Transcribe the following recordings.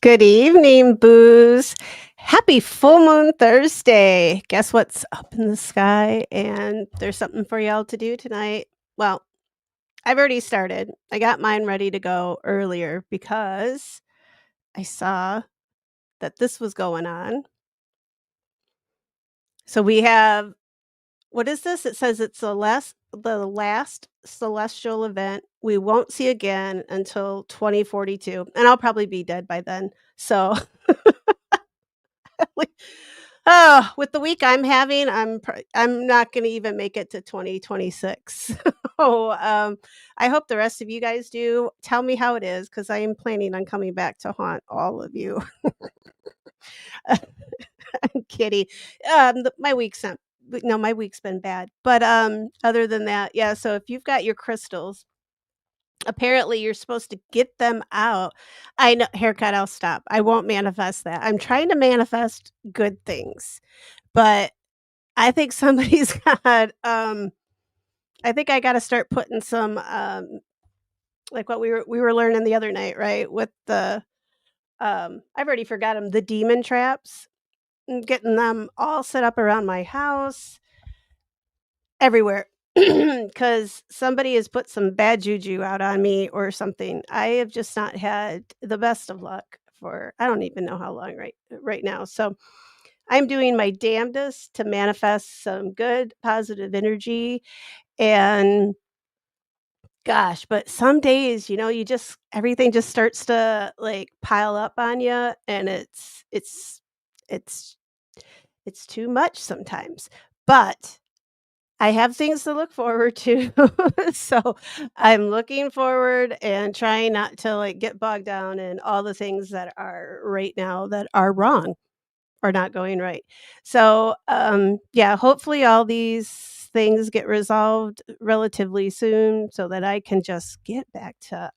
Good evening, Booze. Happy full moon Thursday. Guess what's up in the sky? And there's something for y'all to do tonight. Well, I've already started. I got mine ready to go earlier because I saw that this was going on. So we have what is this? It says it's the last celestial event we won't see again until 2042, and I'll probably be dead by then. So oh, with the week I'm having, I'm not gonna even make it to 2026. So, I hope the rest of you guys do. Tell me how it is, because I am planning on coming back to haunt all of you. I'm kidding. My week's not no, my week's been bad, but, other than that, yeah, so if you've got your crystals, apparently you're supposed to get them out. I know haircut, I'll stop. I won't manifest that. I'm trying to manifest good things, but I think somebody's got, I think I gotta start putting some, like what we were learning the other night, right? With the, I've already forgot them, the demon traps, getting them all set up around my house, everywhere, because somebody has put some bad juju out on me or something. I have just not had the best of luck for I don't even know how long right now. So I'm doing my damnedest to manifest some good positive energy. And gosh, but some days, you just everything just starts to, like, pile up on you, and it's it's too much sometimes. But I have things to look forward to. So, I'm looking forward and trying not to, like, get bogged down in all the things that are right now that are wrong. Or not going right. So, yeah, hopefully all these things get resolved relatively soon so that I can just get back to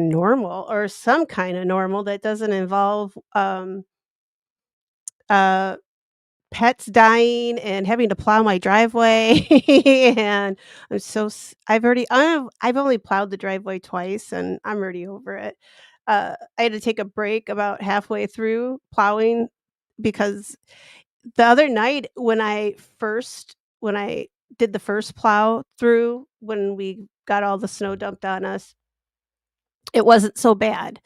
normal or some kind of normal that doesn't involve, uh, pets dying and having to plow my driveway. And I've only plowed the driveway twice, and I'm already over it. I had to take a break about halfway through plowing because the other night when I did the first plow through, when we got all the snow dumped on us, it wasn't so bad.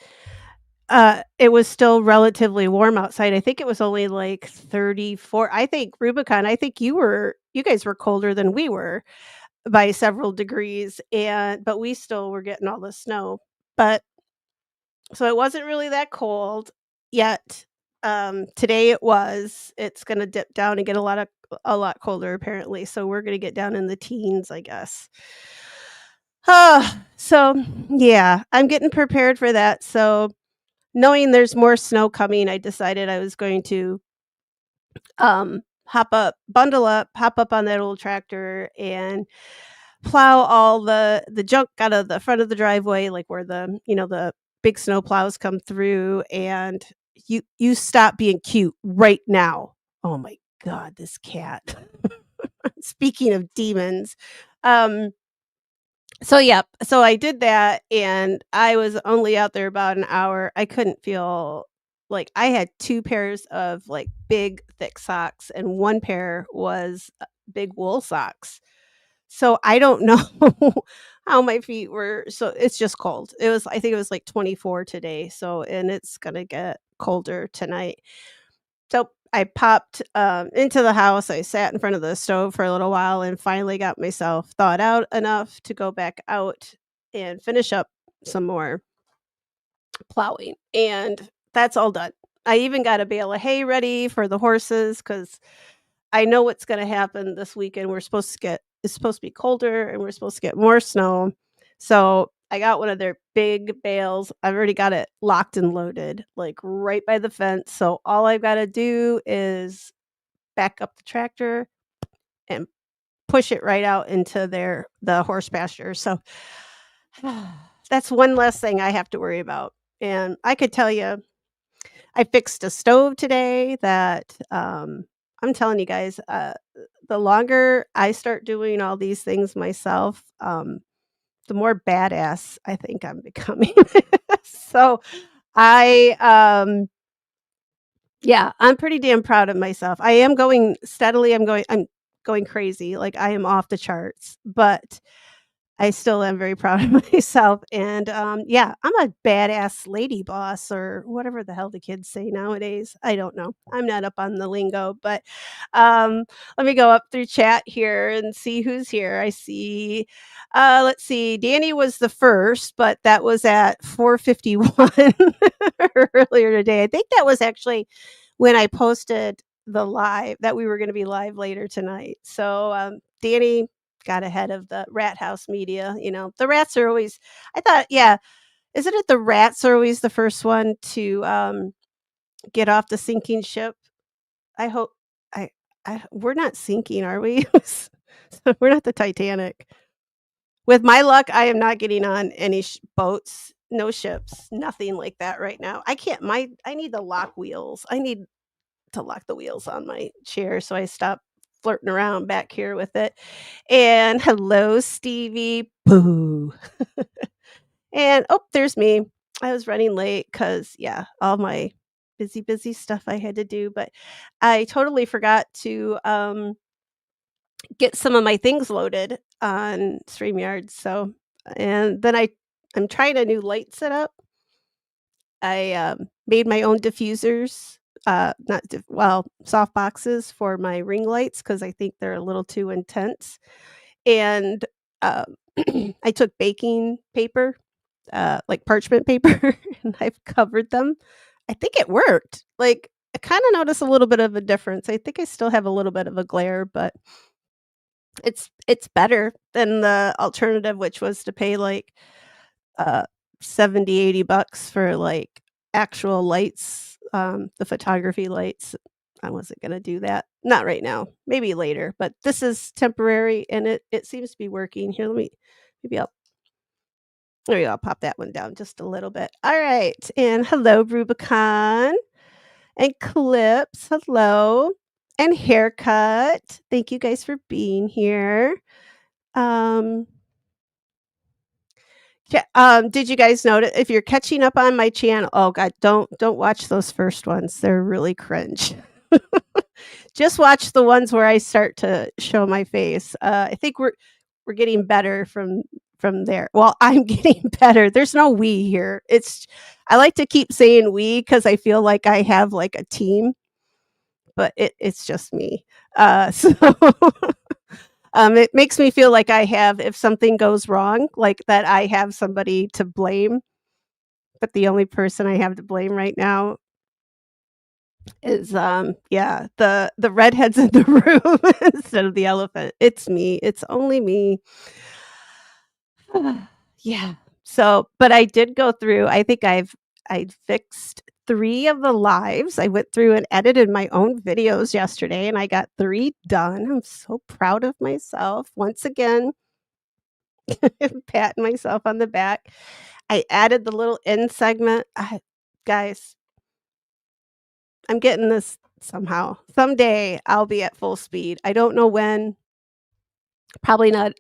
It was still relatively warm outside. I think it was only like 34. I think Rubicon, I think you guys were colder than we were by several degrees, but we still were getting all the snow. But so it wasn't really that cold yet. Today it was. It's gonna dip down and get a lot colder apparently. So we're gonna get down in the teens, I guess. So yeah, I'm getting prepared for that. So knowing there's more snow coming, I decided I was going to bundle up, hop up on that old tractor and plow all the junk out of the front of the driveway, like where the big snow plows come through. And you stop being cute right now. Oh my god, this cat. Speaking of demons. Um so I did that, and I was only out there about an hour. I couldn't feel like I had 2 pairs of, like, big, thick socks, and 1 pair was, big wool socks. So I don't know how my feet were so it's just cold. I think it was, like, 24 today, so and it's gonna get colder tonight. So I popped, into the house. I sat in front of the stove for a little while and finally got myself thawed out enough to go back out and finish up some more plowing, and that's all done. I even got a bale of hay ready for the horses because I know what's gonna happen this weekend. It's supposed to be colder, and we're supposed to get more snow. So, I got one of their big bales. I've already got it locked and loaded, like, right by the fence, so all I've gotta do is back up the tractor and push it right out into the horse pasture. So, that's one less thing I have to worry about, and I could tell you I fixed a stove today that, I'm telling you guys, the longer I start doing all these things myself, the more badass I think I'm becoming. So I yeah, I'm pretty damn proud of myself. I am going steadily, I'm going crazy, like, I am off the charts, but I still am very proud of myself, and, yeah, I'm a badass lady boss or whatever the hell the kids say nowadays. I don't know. I'm not up on the lingo, but, um, let me go up through chat here and see who's here. I see, let's see, Danny was the first, but that was at 4:51 earlier today. I think that was actually when I posted the live that we were gonna be live later tonight. So, Danny got ahead of the rat house media, the rats are always I thought, yeah, isn't it the rats are always the first one to, get off the sinking ship? I hope I we're not sinking, are we? So we're not the Titanic. With my luck, I am not getting on any boats, no ships, nothing like that right now. I can't I need the lock wheels. I need to lock the wheels on my chair so I stop flirting around back here with it. And hello, Stevie. Boo. And oh, there's me. I was running late because, yeah, all my busy, busy stuff I had to do. But I totally forgot to get some of my things loaded on StreamYard. So, and then I'm trying a new light setup. I made my own diffusers, not well, soft boxes for my ring lights because I think they're a little too intense. And um, I took baking paper, like parchment paper, and I've covered them. I think it worked. Like I kind of noticed a little bit of a difference. I think I still have a little bit of a glare, but it's better than the alternative, which was to pay like uh 70-80 bucks for like actual lights, the photography lights. I wasn't gonna do that. Not right now. Maybe later, but this is temporary and it seems to be working. Here, maybe I'll there we go, I'll pop that one down just a little bit. All right. And hello, Rubicon and Clips. Hello. And Haircut. Thank you guys for being here. Um Yeah, did you guys notice if you're catching up on my channel oh god, don't watch those first ones, they're really cringe. Just watch the ones where I start to show my face. I think we're getting better from there. Well, I'm getting better. There's no we here. I like to keep saying we because I feel like I have, like, a team, but it's just me. So it makes me feel like I have if something goes wrong, like, that I have somebody to blame, but the only person I have to blame right now is, yeah, the redheads in the room instead of the elephant. It's me. It's only me. Yeah. So, but I did go through I think I fixed 3 of the lives. I went through and edited my own videos yesterday, and I got 3 done. I'm so proud of myself. Once again, patting myself on the back. I added the little end segment. Guys, I'm getting this somehow. Someday I'll be at full speed. I don't know when. Probably not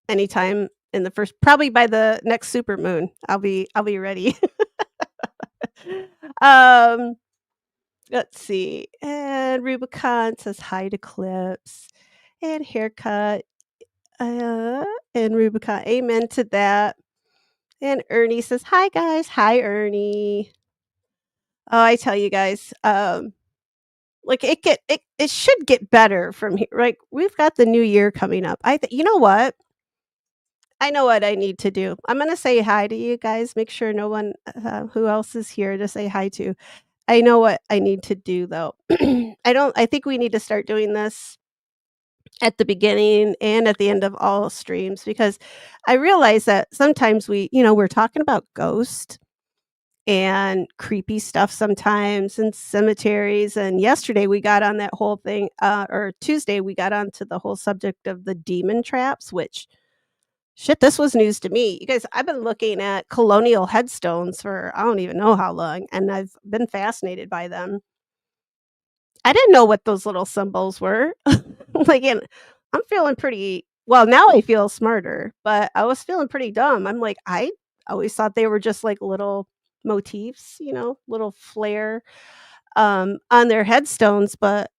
anytime in the first probably by the next supermoon. I'll be ready. um let's see. And Rubicon says hi to Clips and Haircut. Uh and Rubicon, amen to that. And Ernie says, "Hi guys." Hi Ernie. Oh, I tell you guys, like it should get better from here. Like we've got the new year coming up. You know what? I know what I need to do. I'm gonna say hi to you guys. Make sure no one who else is here to say hi to. I know what I need to do though. I think we need to start doing this at the beginning and at the end of all streams because I realize that sometimes we're talking about ghosts and creepy stuff sometimes and cemeteries. And yesterday we got on that whole thing, or Tuesday we got onto the whole subject of the demon traps, which shit, this was news to me. You guys, I've been looking at colonial headstones for I don't even know how long, and I've been fascinated by them. I didn't know what those little symbols were. Like, and I'm feeling pretty well, now I feel smarter, but I was feeling pretty dumb. I'm like, I always thought they were just like little motifs, little flair on their headstones, but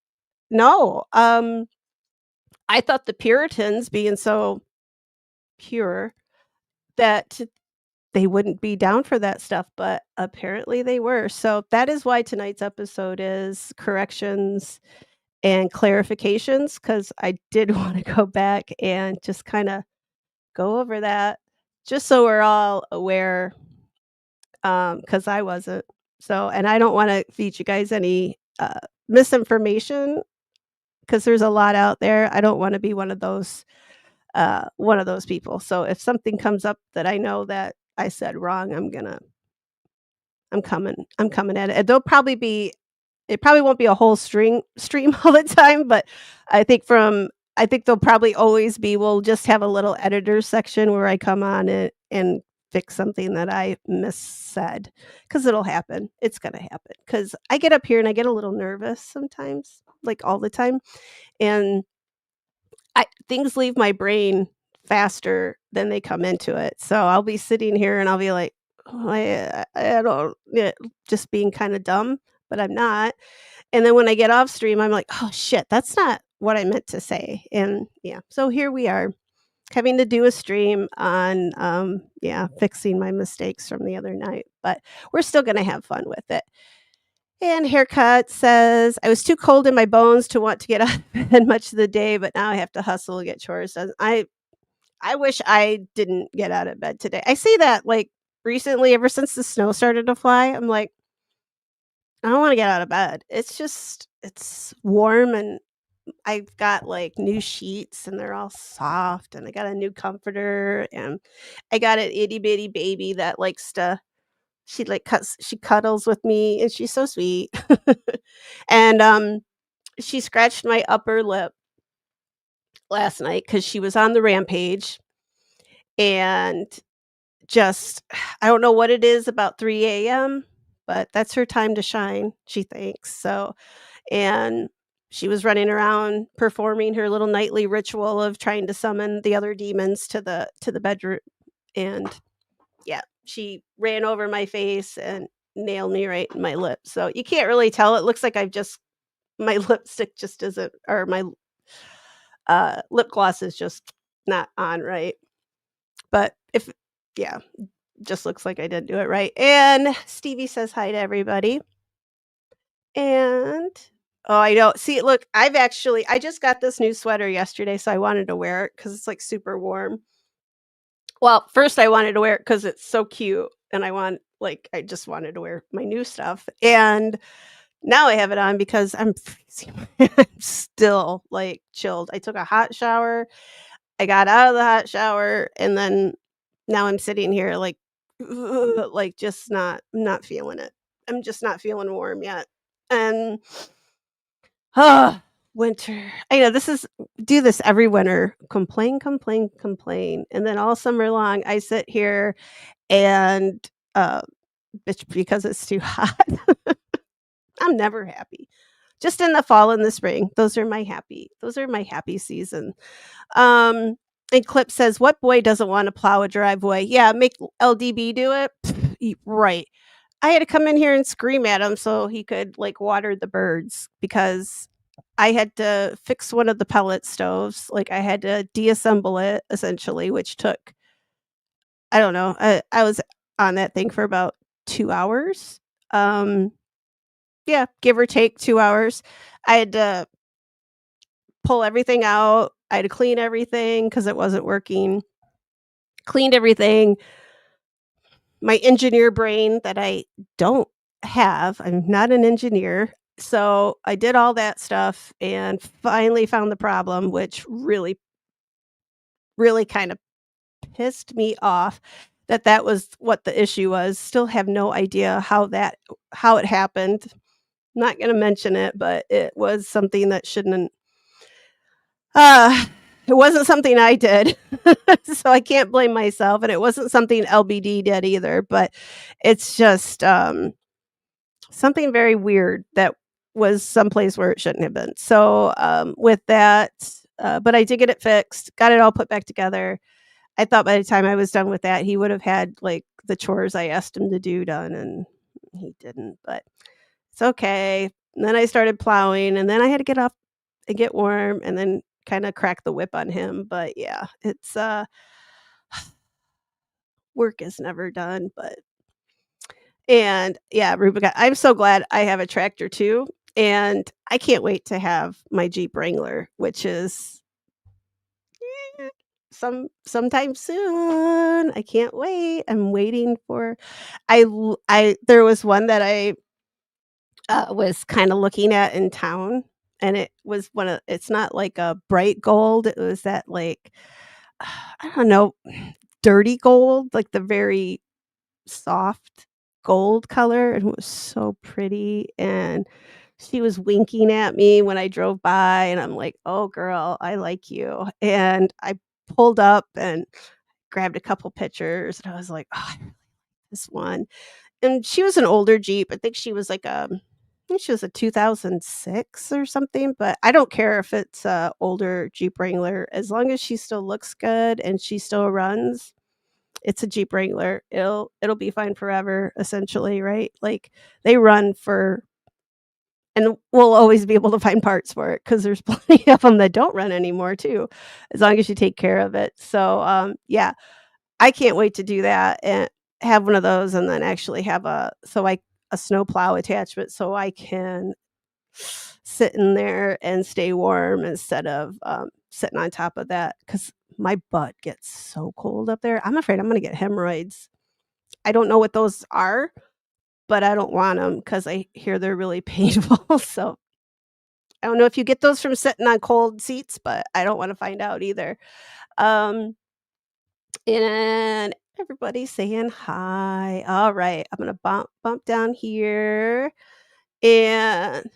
no. I thought the Puritans being so pure that they wouldn't be down for that stuff, but apparently they were. So that is why tonight's episode is corrections and clarifications, because I did want to go back and just kind of go over that just so we're all aware, because I wasn't. So, and I don't want to feed you guys any misinformation because there's a lot out there. I don't want to be one of those people. So if something comes up that I know that I said wrong, I'm coming at it. It probably won't be a whole stream all the time, but I think there'll probably always be, we'll just have a little editor section where I come on and fix something that I missaid, because it'll happen. It's gonna happen because I get up here and I get a little nervous sometimes, like all the time, and things leave my brain faster than they come into it. So I'll be sitting here and I'll be like, "Oh, I don't," yeah, just being kind of dumb, but I'm not. And then when I get off stream, I'm like, "Oh shit, that's not what I meant to say." And yeah, so here we are having to do a stream on fixing my mistakes from the other night, but we're still going to have fun with it. And Haircut says, I was too cold in my bones to want to get out of bed much of the day, but now I have to hustle and get chores done. I wish I didn't get out of bed today. I see that like recently, ever since the snow started to fly, I'm like, I don't want to get out of bed. It's warm, and I've got like new sheets and they're all soft, and I got a new comforter, and I got an itty bitty baby that likes to, she cuddles with me and she's so sweet. And she scratched my upper lip last night because she was on the rampage, and just I don't know what it is about 3 a.m., but that's her time to shine, she thinks. So, and she was running around performing her little nightly ritual of trying to summon the other demons to the bedroom, and yeah, she ran over my face and nailed me right in my lip. So you can't really tell. It looks like I've just my lipstick just isn't, or my lip gloss is just not on right. But if yeah, just looks like I didn't do it right. And Stevie says hi to everybody. And oh, I know. See, look, I just got this new sweater yesterday, so I wanted to wear it because it's like super warm. Well, first I wanted to wear it because it's so cute, and I just wanted to wear my new stuff. And now I have it on because I'm freezing. I'm still like chilled. I took a hot shower. I got out of the hot shower, and then now I'm sitting here like like just not feeling it. I'm just not feeling warm yet. And ah, winter. I know do this every winter. Complain, complain, complain. And then all summer long I sit here and uh bitch because it's too hot. I'm never happy. Just in the fall and the spring. Those are my happy season. Um, and Clip says, "What boy doesn't want to plow a driveway? Yeah, make LDB do it." Right. I had to come in here and scream at him so he could like water the birds, because I had to fix one of the pellet stoves. Like I had to deassemble it essentially, which took, I don't know. I was on that thing for about 2 hours. Um, yeah, give or take 2 hours. I had to pull everything out. I had to clean everything because it wasn't working. Cleaned everything. My engineer brain that I don't have. I'm not an engineer. So I did all that stuff and finally found the problem, which really, really kind of pissed me off that was what the issue was. Still have no idea how it happened. Not going to mention it, but it was something that shouldn't. Uh, it wasn't something I did, so I can't blame myself, and it wasn't something LBD did either. But it's just something very weird that was someplace where it shouldn't have been. So with that, but I did get it fixed, got it all put back together. I thought by the time I was done with that, he would have had, like, the chores I asked him to do done, and he didn't, but it's okay. And then I started plowing, and then I had to get up and get warm and then kinda crack the whip on him, but yeah, it's, work is never done, but and yeah, Rubicon I'm so glad I have a tractor too, and I can't wait to have my Jeep Wrangler, which is sometime soon. I can't wait. I'm waiting for I there was one that I, was kinda looking at in town, and it was one of it's not like a bright gold, it was that, like, I don't know, dirty gold, like the very soft gold color, and it was so pretty, and she was winking at me when I drove by, and I'm like, "Oh, girl, I like you," and I pulled up and grabbed a couple pictures, and I was like, "Oh, I really like this one," and she was an older Jeep, I think she was like, I think she was a 2006 or something, but I don't care if it's a older Jeep Wrangler, as long as she still looks good and she still runs, it's a Jeep Wrangler. It'll be fine forever, essentially, right? Like, they run for and we'll always be able to find parts for it because there's plenty of them that don't run anymore too, as long as you take care of it. So, yeah, I can't wait to do that and have one of those and then actually have a snowplow attachment so I can sit in there and stay warm instead of, sitting on top of that because my butt gets so cold up there. I'm afraid I'm gonna get hemorrhoids. I don't know what those are, but I don't want them because I hear they're really painful, so I don't know if you get those from sitting on cold seats, but I don't wanna find out either. Um, and everybody's saying hi. Alright, I'm gonna bump down here, and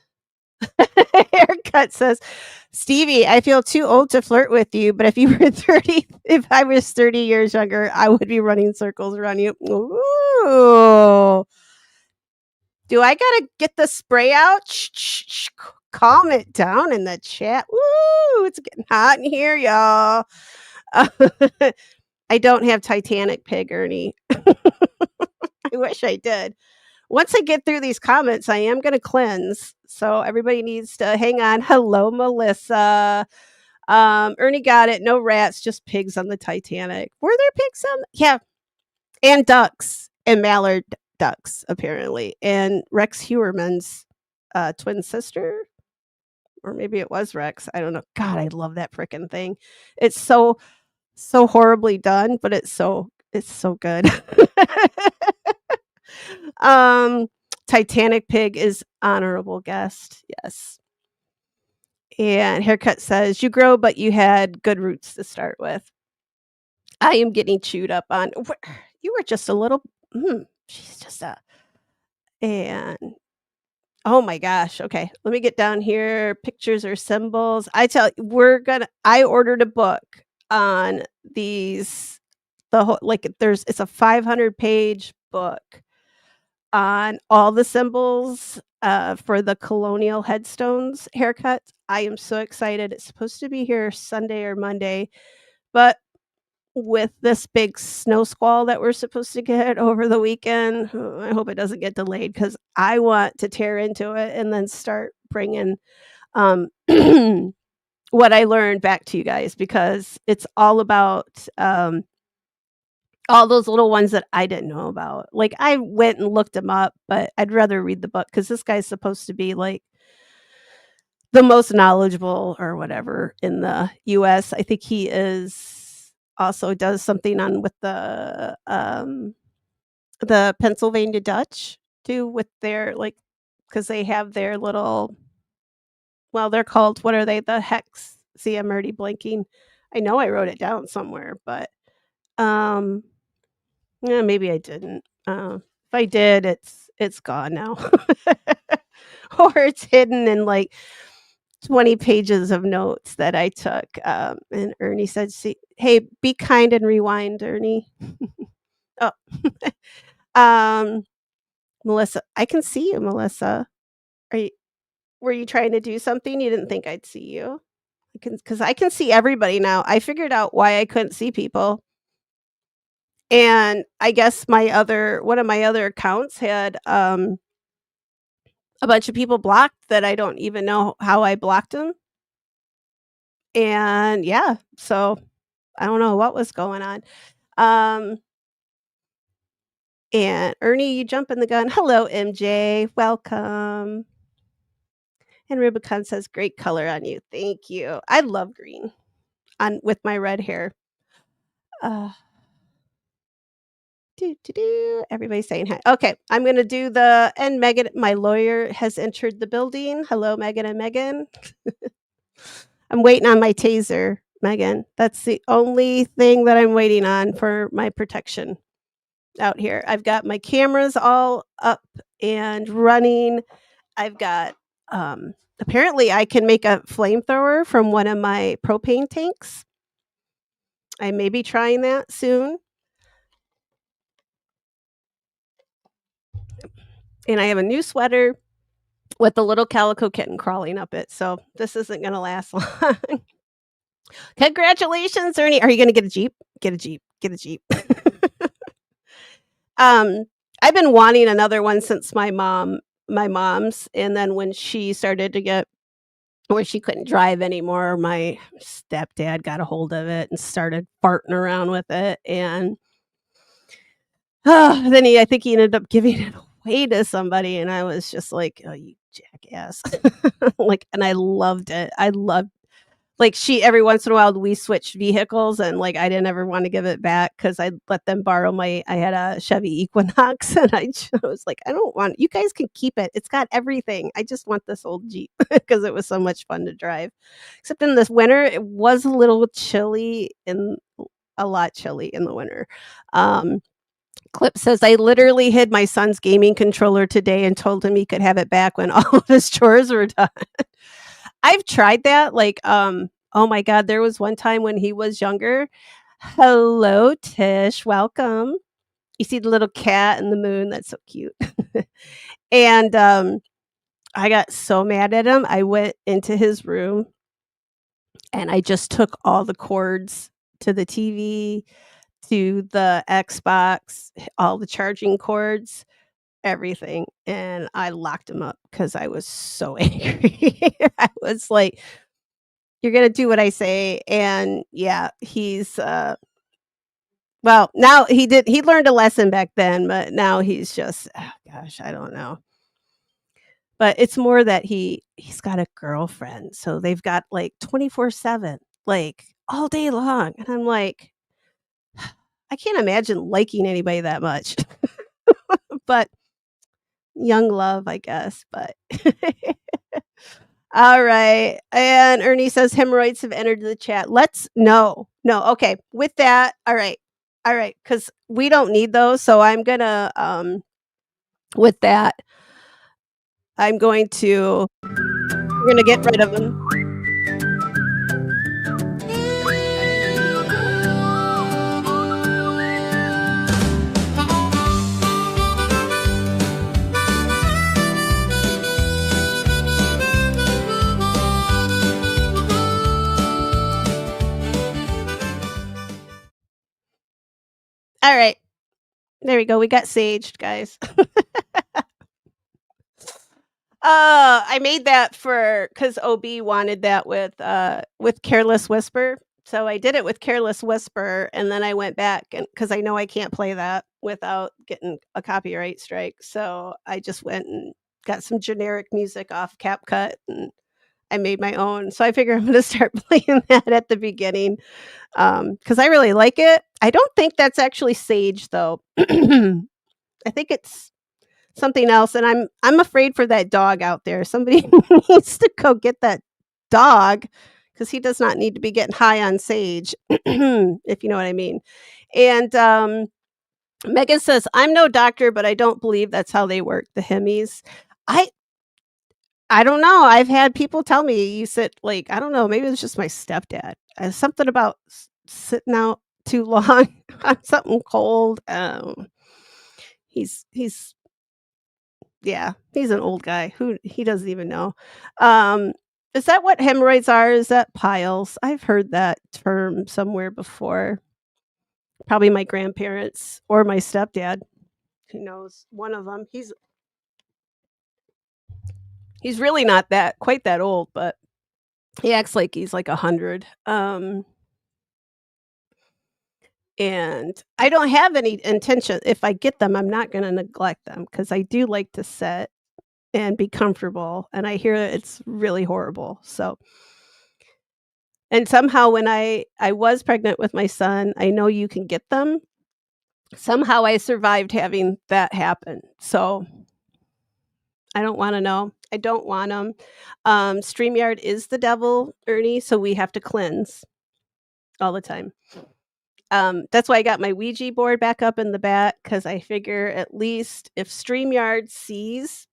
Haircut says, "Stevie, I feel too old to flirt with you, but if you were 30 if I was 30 years younger, I would be running circles around you." Ooh. Do I gotta get the spray out? Shh, shh, shh, calm it down in the chat. Woo, it's getting hot in here, y'all. I don't have Titanic pig, Ernie. I wish I did. Once I get through these comments, I am gonna cleanse, so everybody needs to hang on. Hello, Melissa. Ernie got it. No rats, just pigs on the Titanic. Were there pigs on? Yeah, and ducks and mallard ducks apparently, and Rex Hewerman's twin sister, or maybe it was Rex. I don't know. God, I love that freaking thing. It's so horribly done, but it's so good. um, Titanic pig is honorable guest. Yes. And Haircut says, "You grow, but you had good roots to start with." I am getting chewed up on. You were just a little. She's just a. And oh my gosh. Okay, let me get down here. Pictures or symbols. I tell you, I ordered a book on these. The whole like it's a 500-page book on all the symbols for the Colonial Headstones haircut. I am so excited. It's supposed to be here Sunday or Monday, but with this big snow squall that we're supposed to get over the weekend, I hope it doesn't get delayed because I want to tear into it and then start bringing um, what I learned back to you guys because it's all about all those little ones that I didn't know about. Like, I went and looked them up, but I'd rather read the book because this guy's supposed to be, like, the most knowledgeable or whatever in the US. I think he is also does something on with the Pennsylvania Dutch too with their, like, because they have their little well, they're called what are they? The hex. See, I'm already blanking. I know I wrote it down somewhere, but, um yeah, maybe I didn't. If I did, it's gone now. Or it's hidden in, like, 20 pages of notes that I took, and Ernie said, "See hey, be kind and rewind, Ernie." Oh, um, Melissa I can see you, Melissa. Are you were you trying to do something? You didn't think I'd see you? because I can see everybody now. I figured out why I couldn't see people, and I guess my other one of my other accounts had, a bunch of people blocked that I don't even know how I blocked them. And yeah, so I don't know what was going on. Um, and Ernie, you jumping the gun. Hello, MJ. Welcome. And Rubicon says, great color on you. Thank you. I love green on with my red hair. Uh, Everybody's saying hi. Okay, I'm gonna do and Megan, my lawyer, has entered the building. Hello, Megan and Megan. I'm waiting on my taser, Megan. That's the only thing that I'm waiting on for my protection out here. I've got my cameras all up and running. I've got apparently I can make a flamethrower from one of my propane tanks. I may be trying that soon. And I have a new sweater with a little calico kitten crawling up it. So this isn't going to last long. Congratulations, Ernie. Are you going to get a Jeep? Get a Jeep. Get a Jeep. Um, I've been wanting another one since my mom's, and then when she started to get where she couldn't drive anymore, my stepdad got a hold of it and started farting around with it, and then I think he ended up giving it away to somebody, and I was just like, "Oh, you jackass!" Like, and I loved it. I loved like she every once in a while we switched vehicles, and like I didn't ever want to give it back because I let them borrow I had a Chevy Equinox, and I was like, I don't want you guys can keep it. It's got everything. I just want this old Jeep because it was so much fun to drive. Except in this winter, it was a lot chilly in the winter. Clip says, I literally hid my son's gaming controller today and told him he could have it back when all of his chores were done. I've tried that. Like, oh my God, there was one time when he was younger. Hello, Tish. Welcome. You see the little cat and the moon. That's so cute. And I got so mad at him. I went into his room and I just took all the cords to the TV, to the Xbox, all the charging cords, everything. And I locked him up because I was so angry. I was like, you're gonna do what I say. And yeah, well, now he learned a lesson back then, but now he's just oh gosh, I don't know. But it's more that he's got a girlfriend, so they've got like 24/7, like all day long. And I'm like, I can't imagine liking anybody that much. But young love, I guess, but all right. And Ernie says hemorrhoids have entered the chat. No. Okay. With that, all right. All right, cuz we don't need those, so I'm going to with that, we're going to get rid of them. All right. There we go. We got saged, guys. I made that because OB wanted that with Careless Whisper. So I did it with Careless Whisper, and then I went back because I know I can't play that without getting a copyright strike. So I just went and got some generic music off CapCut, and I made my own. So I figure I'm going to start playing that at the beginning because I really like it. I don't think that's actually Sage though. I think it's something else, and I'm afraid for that dog out there. Somebody needs to go get that dog because he does not need to be getting high on sage, if you know what I mean. And Megan says, I'm no doctor, but I don't believe that's how they work, the Hemis. I I don't know. I've had people tell me you sit like I don't know. Maybe it's just my stepdad. Something about sitting out too long on something cold. He's yeah, he's an old guy who he doesn't even know. Um, Is that what hemorrhoids are? Is that piles? I've heard that term somewhere before. Probably my grandparents or my stepdad. Who knows? One of them. He's really not that quite that old, but he acts like he's like 100. And I don't have any intention if I get them, I'm not gonna neglect them because I do like to sit and be comfortable, and I hear that it's really horrible, so and somehow when I was pregnant with my son, I know you can get them. Somehow I survived having that happen, so I don't wanna know. I don't want them. StreamYard is the devil, Ernie, so we have to cleanse all the time. That's why I got my Ouija board back up in the back because I figure at least if StreamYard sees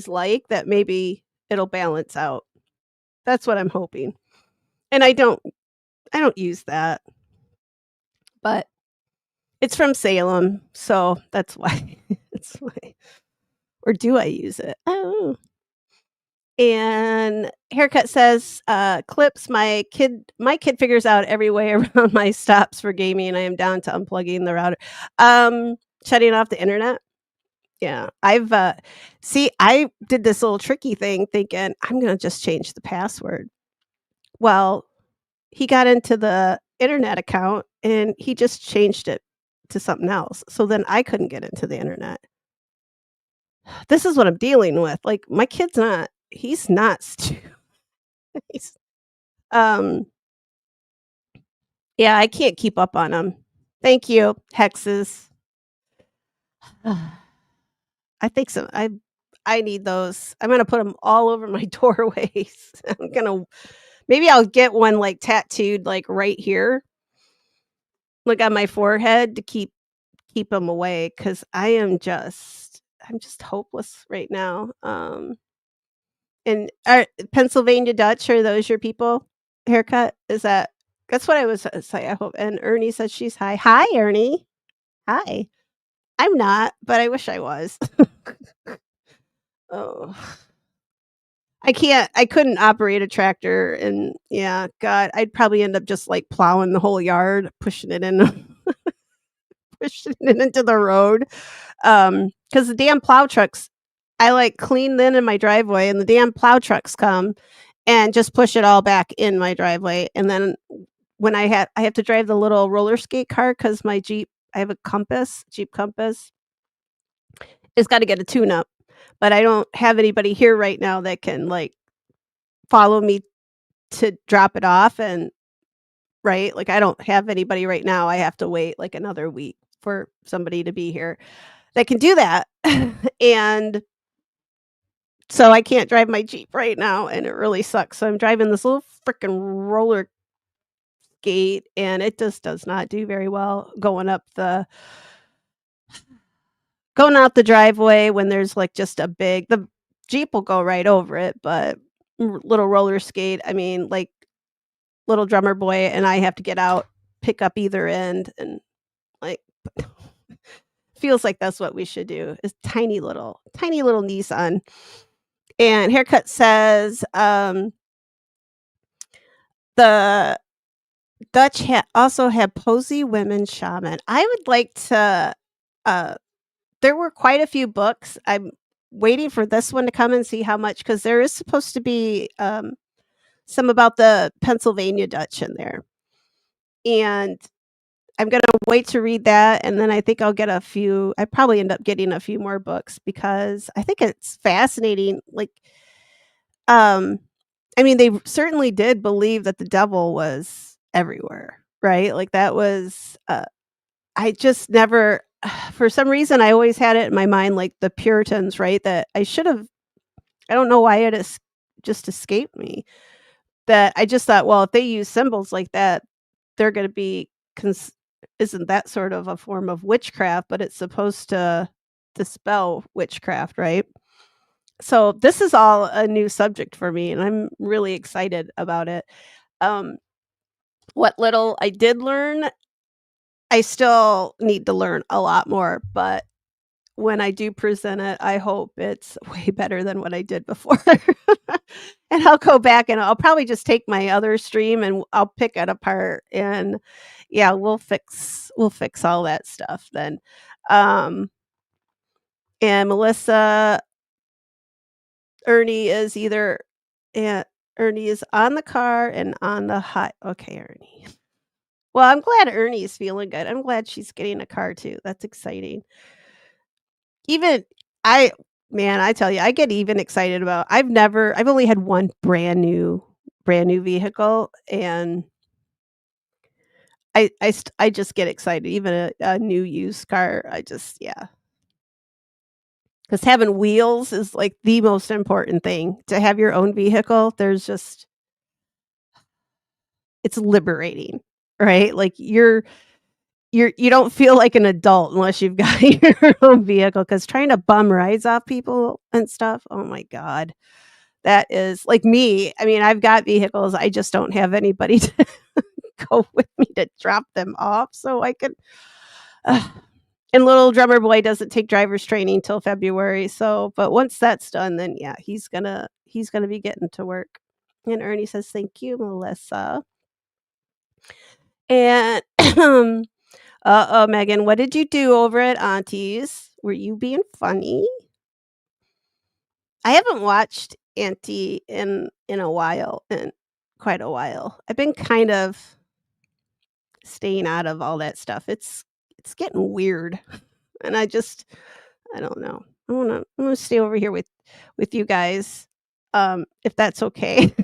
like, that maybe it'll balance out. That's what I'm hoping. And I don't use that, but it's from Salem, so that's why. That's why. Or do I use it? I don't know. And Haircut says, "Clips, my kid figures out every way around my stops for gaming, and I am down to unplugging the router." Shutting off the internet? Yeah. I did this little tricky thing thinking, "I'm gonna just change the password." Well, he got into the internet account, and he just changed it to something else, so then I couldn't get into the internet. This is what I'm dealing with, like, my kid's not he's not stu he's um yeah, I can't keep up on him. Thank you, hexes. I think so. I need those. I'm gonna put them all over my doorways. I'm gonna maybe I'll get one, like, tattooed, like, right here, like, on my forehead to keep them away because I'm just hopeless right now. And are Pennsylvania Dutch, are those your people? Haircut? That's what I was gonna say, I hope and Ernie said she's hi. Hi, Ernie. Hi. I'm not, but I wish I was. Oh. I couldn't operate a tractor and yeah, god, I'd probably end up just, like, plowing the whole yard, pushing it in pushing it into the road. Because the damn plow trucks I, like, clean then in my driveway, and the damn plow trucks come and just push it all back in my driveway, and then when I have to drive the little roller skate car because my Jeep I have a Jeep Compass, it's gotta get a tune up, but I don't have anybody here right now that can, like, follow me to drop it off and right? Like, I don't have anybody right now, I have to wait, like, another week for somebody to be here that can do that, and so I can't drive my Jeep right now, and it really sucks, so I'm driving this little frickin' roller skate, and it just does not do very well going out the driveway when there's, like, just the Jeep will go right over it, but little roller skate, I mean, like, little drummer boy and I have to get out, pick up either end, and, like, feels like that's what we should do, is tiny little Nissan. And Haircut says, the Dutch also had Posey Women Shaman. I would like to, uh there were quite a few books. I'm waiting for this one to come and see how much because there is supposed to be, some about the Pennsylvania Dutch in there, and I'm gonna wait to read that, and then I think I probably end up getting a few more books because I think it's fascinating, like, um, I mean, they certainly did believe that the devil was everywhere, right? Like, that was, I just never for some reason, I always had it in my mind, like, the Puritans, right? That I don't know why just escaped me, that I just thought, well, if they use symbols like that, they're gonna be cons isn't that sort of a form of witchcraft, but it's supposed to dispel witchcraft, right? So, this is all a new subject for me, and I'm really excited about it. Um, what little I did learn, I still need to learn a lot more, but when I do present it, I hope it's way better than what I did before. And I'll go back and I'll probably just take my other stream and I'll pick it apart and yeah, we'll fix all that stuff then. Um, and Melissa, Ernie is either yeah, Ernie is on the car and on the hot okay, Ernie. Well, I'm glad Ernie's feeling good. I'm glad she's getting a car too. That's exciting. Even I man, I tell you, I get even excited about I've only had one brand new vehicle, and I just get excited, even a new used car, I just yeah, because having wheels is, like, the most important thing. To have your own vehicle, there's just it's liberating, right? Like, you don't feel like an adult unless you've got your own vehicle. Because trying to bum rides off people and stuff, oh my god. That is like me, I mean, I've got vehicles, I just don't have anybody to go with me to drop them off so I could ugh. And little drummer boy doesn't take driver's training till February, so but once that's done, then yeah, he's gonna be getting to work. And Ernie says, "Thank you, Melissa." And uh-oh, Megan, what did you do over at Auntie's? Were you being funny? I haven't watched Auntie in a while, in quite a while. I've been kind of staying out of all that stuff. It's getting weird, and I don't know. I'm gonna stay over here with you guys, if that's okay.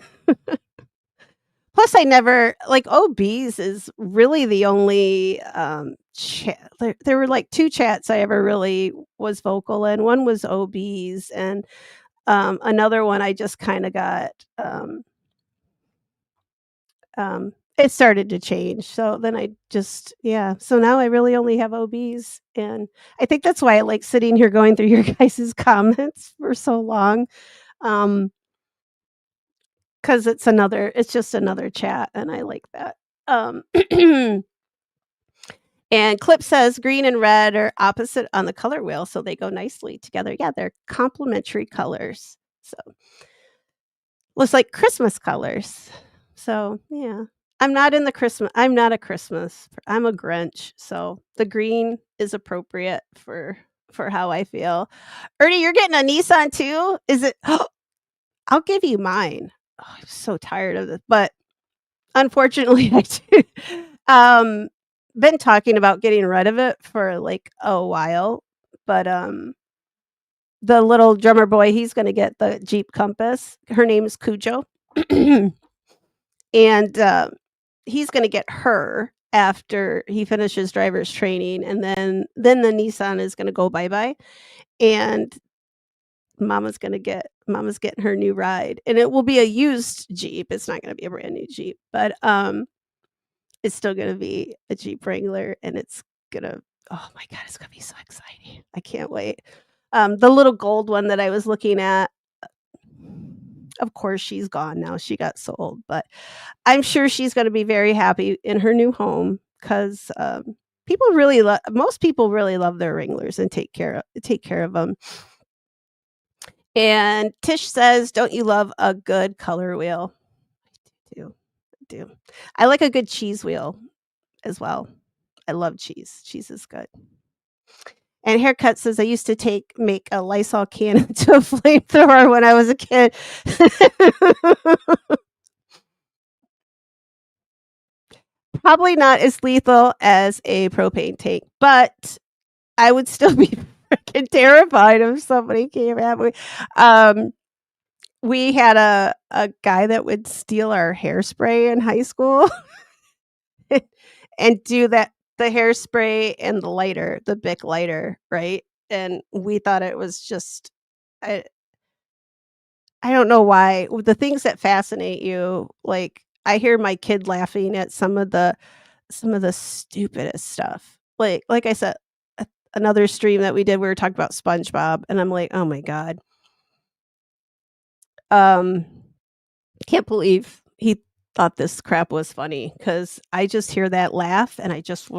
Plus, I never like OBs is really the only chat. There were like two chats I ever really was vocal in. One was OBs, and another one I just kind of got. It started to change. So then I just yeah. So now I really only have OBs, and I think that's why I like sitting here going through your guys' comments for so long. Um, because it's just another chat, and I like that. Um, and Clip says green and red are opposite on the color wheel, so they go nicely together. Yeah, they're complementary colors. So looks like Christmas colors. So yeah. I'm not a I'm a Grinch. So the green is appropriate for how I feel. Ernie, you're getting a Nissan too? Is it I'll give you mine. Oh, I'm so tired of this, but unfortunately, I do. Um, been talking about getting rid of it for like a while, but the little drummer boy, he's going to get the Jeep Compass. Her name is Cujo, and he's going to get her after he finishes driver's training, and then the Nissan is going to go bye bye, and Mama's getting her new ride, and it will be a used Jeep. It's not gonna be a brand new Jeep, but, it's still gonna be a Jeep Wrangler, and it's gonna oh my god, it's gonna be so exciting. I can't wait. The little gold one that I was looking at, of course, she's gone now, she got sold, but I'm sure she's gonna be very happy in her new home 'cause, most people really love their Wranglers and take care of them. And Tish says, "Don't you love a good color wheel?" I do, I do. I like a good cheese wheel as well. I love cheese. Cheese is good. And Haircut says, "I used to make a Lysol can into a flamethrower when I was a kid." Probably not as lethal as a propane tank, but I would still be freaking terrified if somebody came at me. Um, we had a guy that would steal our hairspray in high school and do that the hairspray and the lighter, the Bic lighter, right? And we thought it was just I I don't know why. The things that fascinate you, like, I hear my kid laughing at some of the stupidest stuff. Like I said, another stream that we did, we were talking about SpongeBob, and I'm like, "Oh my god." Um Can't believe he thought this crap was funny because I just hear that laugh and I just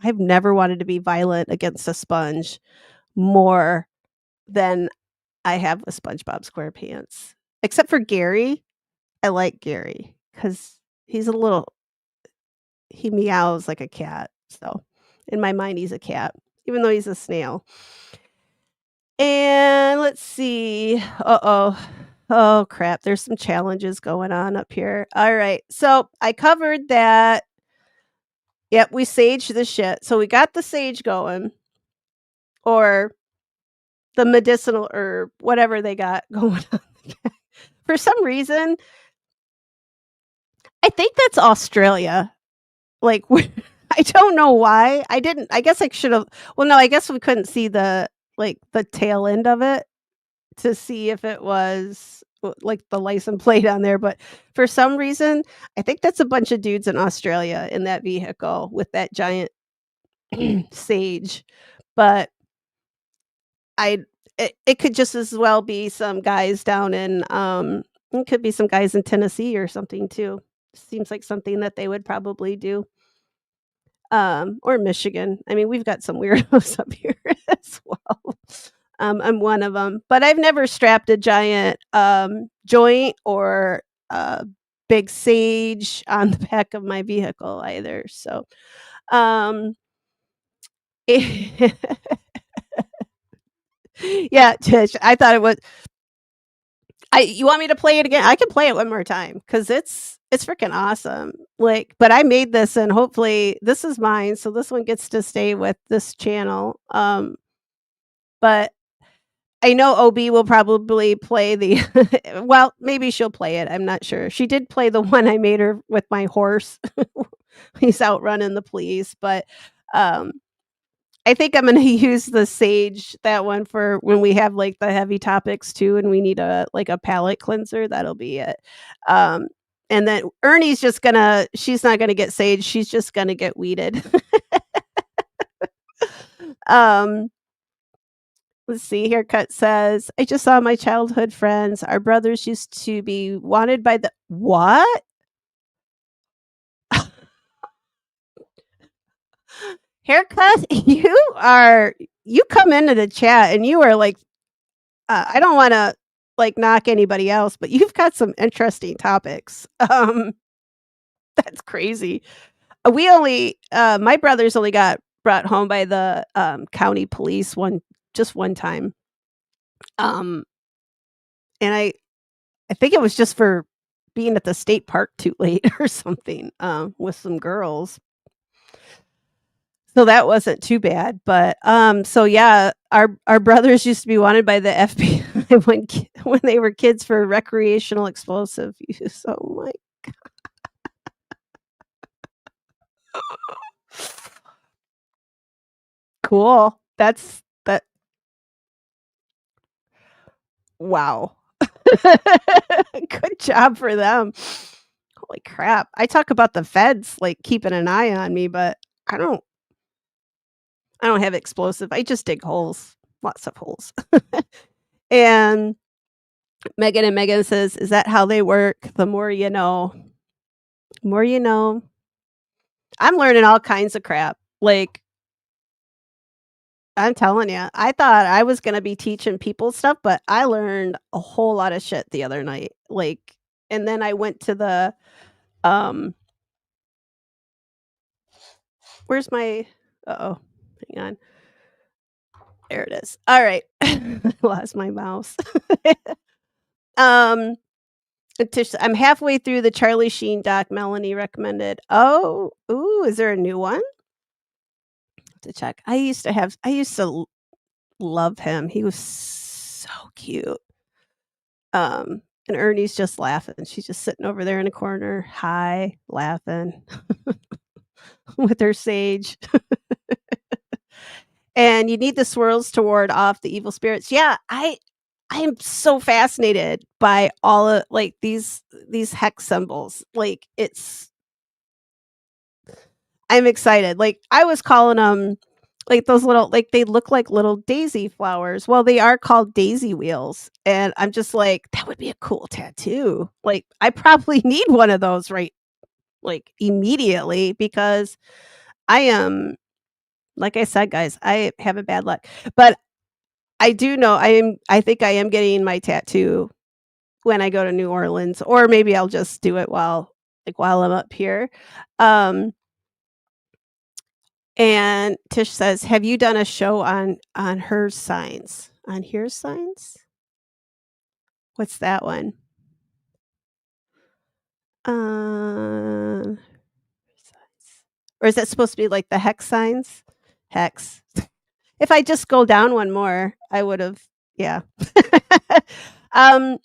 I've never wanted to be violent against a sponge more than I have with SpongeBob SquarePants. Except for Gary. I like Gary because he's a little he meows like a cat, so in my mind, he's a cat, even though he's a snail. And let's see. Uh-oh. Oh, crap. There's some challenges going on up here. All right. So I covered that. Yep, we saged the shit. So we got the sage going, or the medicinal herb, whatever they got going on. For some reason, I think that's Australia. Like, I don't know why. I guess I should have. Well, no, I guess we couldn't see the tail end of it to see if it was like the license plate on there. But for some reason, I think that's a bunch of dudes in Australia in that vehicle with that giant sage. But I it could just as well be some guys down in it could be some guys in Tennessee or something too. Seems like something that they would probably do. Or Michigan. I mean, we've got some weirdos up here as well. I'm one of them, but I've never strapped a giant joint or a big sage on the back of my vehicle either. So, um, yeah, Tish, I thought it was. You want me to play it again? I can play it one more time because it's freaking awesome. Like, but I made this, and hopefully this is mine, so this one gets to stay with this channel. But I know OB will probably play the well, maybe she'll play it. I'm not sure. She did play the one I made her with my horse. He's out running the police, but um I think I'm gonna use the sage, that one, for when we have, like, the heavy topics too, and we need a palate cleanser, that'll be it. Um, and then Ernie's just gonna she's not gonna get sage, she's just gonna get weeded. Um, let's see, Haircut says, "I just saw my childhood friends. Our brothers used to be wanted by the" What? Haircut, you come into the chat and you are like I don't wanna, like, knock anybody else, but you've got some interesting topics. That's crazy. My brothers only got brought home by the, county police one time. Um, and I think it was just for being at the state park too late or something, with some girls. So that wasn't too bad, but, so yeah, our brothers used to be wanted by the FBI when they were kids for recreational explosive use. Oh my cool. That wow. Good job for them. Holy crap. I talk about the feds, like, keeping an eye on me, but I don't I don't have explosive. I just dig holes, lots of holes. And Megan says, "Is that how they work? The more you know." More you know. I'm learning all kinds of crap. Like, I'm telling you, I thought I was gonna be teaching people stuff, but I learned a whole lot of shit the other night. Like, and then I went to the, um where's my uh-oh, hang on. There it is. Alright. Lost my mouse. Um, Tish, I'm halfway through the Charlie Sheen doc Melanie recommended. Oh, ooh, is there a new one? To check. I used to love him. He was so cute. And Ernie's just laughing. She's just sitting over there in a corner, high, laughing with her sage. And you need the swirls to ward off the evil spirits. Yeah, I am so fascinated by all of like these hex symbols. Like I'm excited. Like I was calling them like those little like they look like little daisy flowers. Well, they are called daisy wheels. And I'm just like, that would be a cool tattoo. Like I probably need one of those right like immediately because I am like I said, guys, I have a bad luck. But I do know I think I am getting my tattoo when I go to New Orleans, or maybe I'll just do it while I'm up here. Um, and Tish says, "Have you done a show on her signs? On here signs? What's that one? Um, or is that supposed to be like the hex signs? Hex. If I just go down one more, I would have, yeah. um,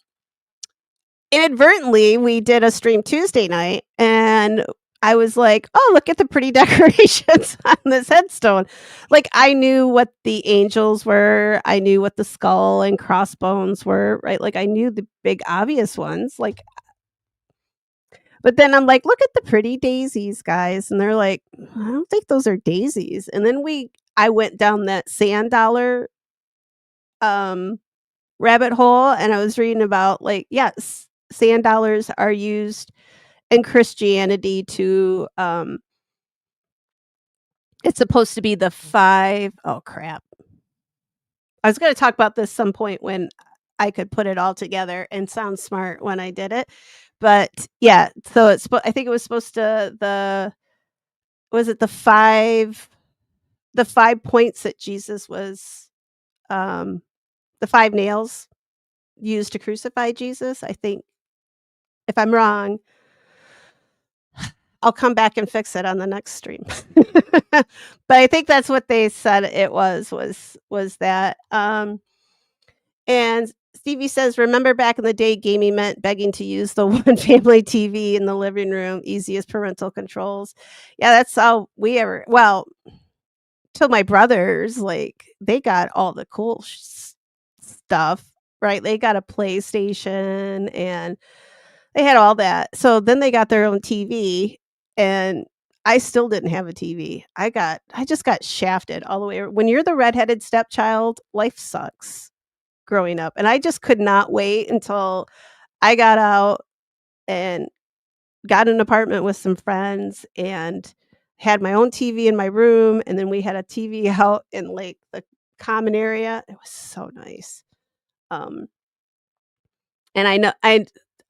inadvertently, we did a stream Tuesday night, and I was like, "Oh, look at the pretty decorations on this headstone." Like, I knew what the angels were, I knew what the skull and crossbones were, right? Like, I knew the big obvious ones, like, but then I'm like, "Look at the pretty daisies, guys." And they're like, "I don't think those are daisies." And then I went down that sand dollar um rabbit hole, and I was reading about, like, yes, sand dollars are used in Christianity to it's supposed to be the 5 oh crap. I was going to talk about this some point when I could put it all together and sound smart when I did it. But yeah, so I think it was supposed to the was it the 5 points that Jesus was um the 5 nails used to crucify Jesus. I think if I'm wrong, I'll come back and fix it on the next stream. But I think that's what they said it was that. And Stevie says, "Remember back in the day, gaming meant begging to use the one family TV in the living room, easiest parental controls." Yeah, that's all we ever. Well, till my brothers, like they got all the cool stuff, right? They got a PlayStation and they had all that. So then they got their own TV, and I still didn't have a TV. I just got shafted all the way. When you're the redheaded stepchild, life sucks growing up. And I just could not wait until I got out and got an apartment with some friends and had my own TV in my room, and then we had a TV out in like the common area. It was so nice. Um and I know I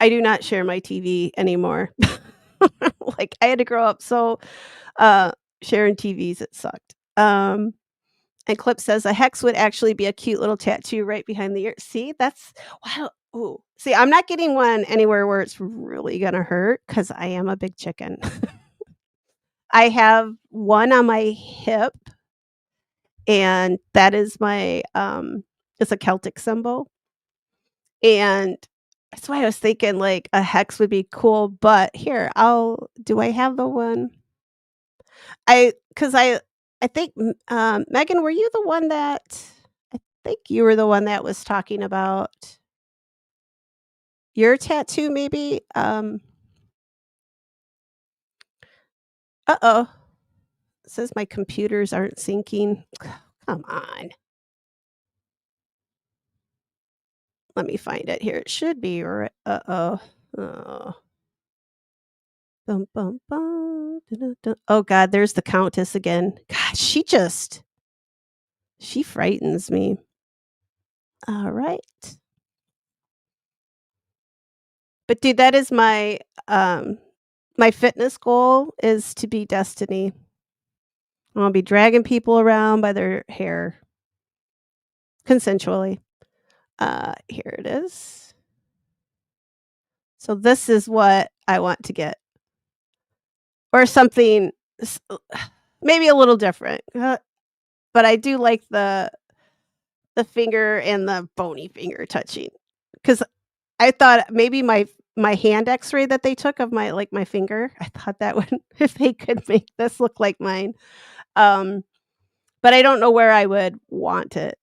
do not share my TV anymore. Like, I had to grow up so, uh, sharing TVs, it sucked. And Clip says, "A hex would actually be a cute little tattoo right behind the ear." See, that's wow. Ooh. See, I'm not getting one anywhere where it's really gonna hurt because I am a big chicken. I have one on my hip, and that is it's a Celtic symbol, and that's why I was thinking, like, a hex would be cool, but here, I'll do I have the one? I think, Megan, were you the one that I think you were the one that was talking about your tattoo maybe? Uh-oh. It says my computers aren't syncing. Come on. Let me find it here. It should be uh-oh. Oh. Bum, bum, bum, dun, dun. Oh god, there's the countess again. God, she frightens me. All right. But dude, that is my fitness goal is to be Destiny. I wanna be dragging people around by their hair consensually. Here it is. So this is what I want to get, or something maybe a little different, but I do like the finger and the bony finger touching, because I thought maybe my hand X-ray that they took of my finger, I thought that would if they could make this look like mine. Um, but I don't know where I would want it.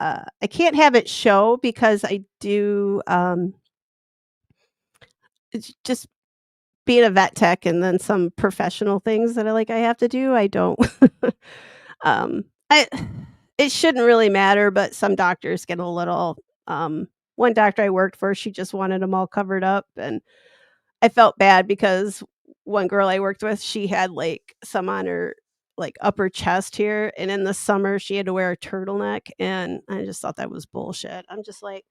I can't have it show because I do, it's just being a vet tech and then some professional things that I have to do, I don't, I it shouldn't really matter, but some doctors get a little, one doctor I worked for, she just wanted them all covered up, and I felt bad because one girl I worked with, she had, like, some on her like upper chest here, and in the summer she had to wear a turtleneck, and I just thought that was bullshit. I'm just like,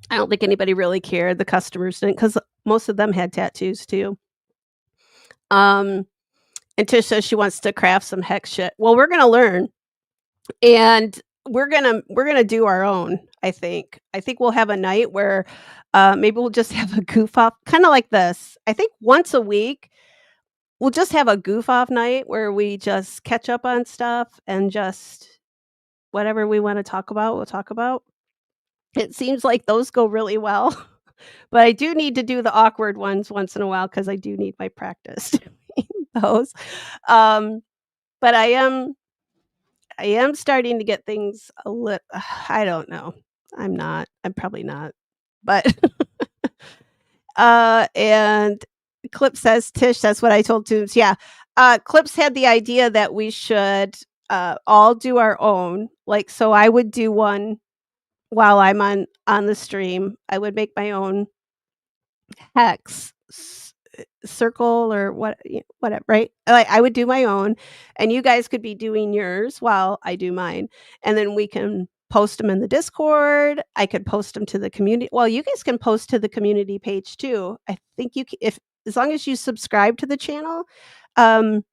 I don't think anybody really cared. The customers didn't, because most of them had tattoos too. Um, and Tish says she wants to craft some hex shit. Well, we're gonna learn, and we're gonna do our own. I think. I think we'll have a night where maybe we'll just have a goof off, kind of like this. I think once a week we'll just have a goof off night where we just catch up on stuff and just whatever we want to talk about, we'll talk about. It seems like those go really well. But I do need to do the awkward ones once in a while because I do need my practice doing those. Um, but I am starting to get things a little. I don't know. I'm not. I'm probably not. But and Clip says, Tish, that's what I told Toombs. Yeah. Clips had the idea that we should all do our own. Like, so I would do one while I'm on the stream. I would make my own hex circle or whatever, right? Like, I would do my own, and you guys could be doing yours while I do mine, and then we can post them in the Discord. I could post them to the community. Well, you guys can post to the community page too. I think you can, if as long as you subscribe to the channel, um,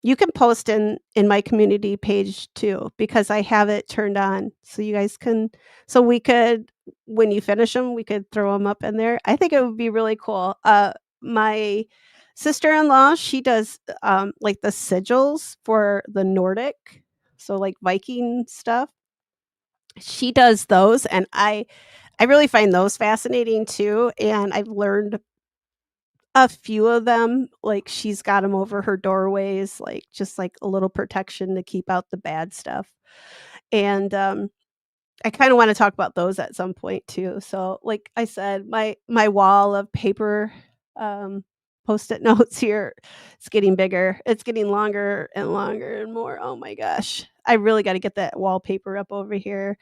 you can post in my community page too, because I have it turned on, so you guys can. So we could, when you finish them, we could throw them up in there. I think it would be really cool. My sister-in-law, she does like the sigils for the Nordic, so like Viking stuff. She does those, and I really find those fascinating too. And I've learned a few of them, like, she's got them over her doorways, like, just like a little protection to keep out the bad stuff. And, I kinda wanna talk about those at some point too. So, like I said, my wall of paper, um, Post-it notes here, it's getting bigger. It's getting longer and longer and more. Oh my gosh. I really gotta get that wallpaper up over here.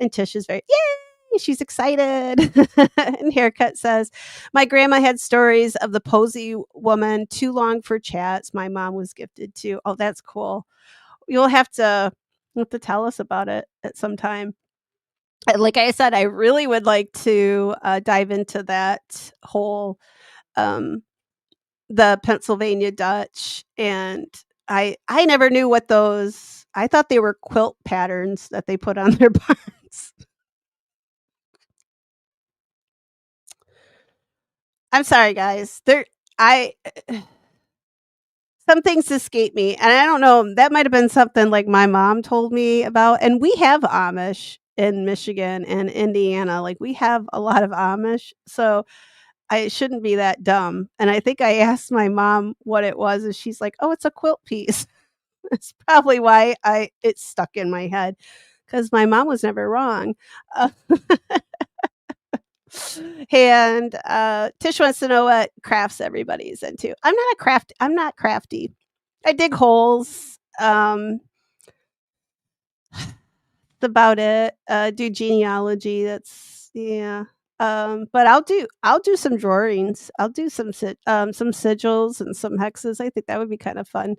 And Tish is very, "Yay!" She's excited. And Haircut says, "My grandma had stories of the posy woman, too long for chats. My mom was gifted to." Oh, that's cool. You'll have to tell us about it at some time. Like I said, I really would like to dive into that whole um, the Pennsylvania Dutch, and I never knew what those. I thought they were quilt patterns that they put on their barns. I'm sorry, guys. I some things escape me, and I don't know. That might have been something like my mom told me about. And we have Amish in Michigan and Indiana. Like, we have a lot of Amish, so I shouldn't be that dumb. And I think I asked my mom what it was, and she's like, "Oh, it's a quilt piece." That's probably why I it's stuck in my head, because my mom was never wrong. Uh, and Tish wants to know what crafts everybody's into. I'm not crafty. I dig holes. That's about it. Do genealogy. That's yeah. But I'll do some drawings. I'll do some sigils and some hexes. I think that would be kind of fun.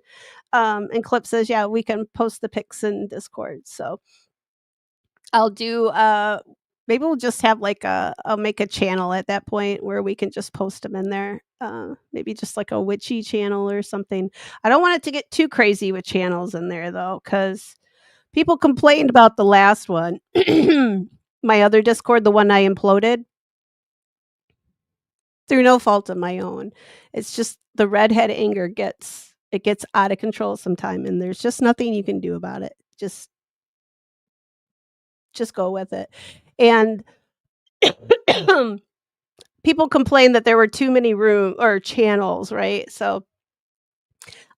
And Clip says, yeah, we can post the pics in Discord. So I'll do maybe we'll just have like I'll make a channel at that point where we can just post them in there. Maybe just like a witchy channel or something. I don't want it to get too crazy with channels in there though, because people complained about the last one. My other Discord, the one I imploded, through no fault of my own. It's just the redhead anger gets out of control sometime, and there's just nothing you can do about it. Just go with it. And people complain that there were too many room or channels, right? So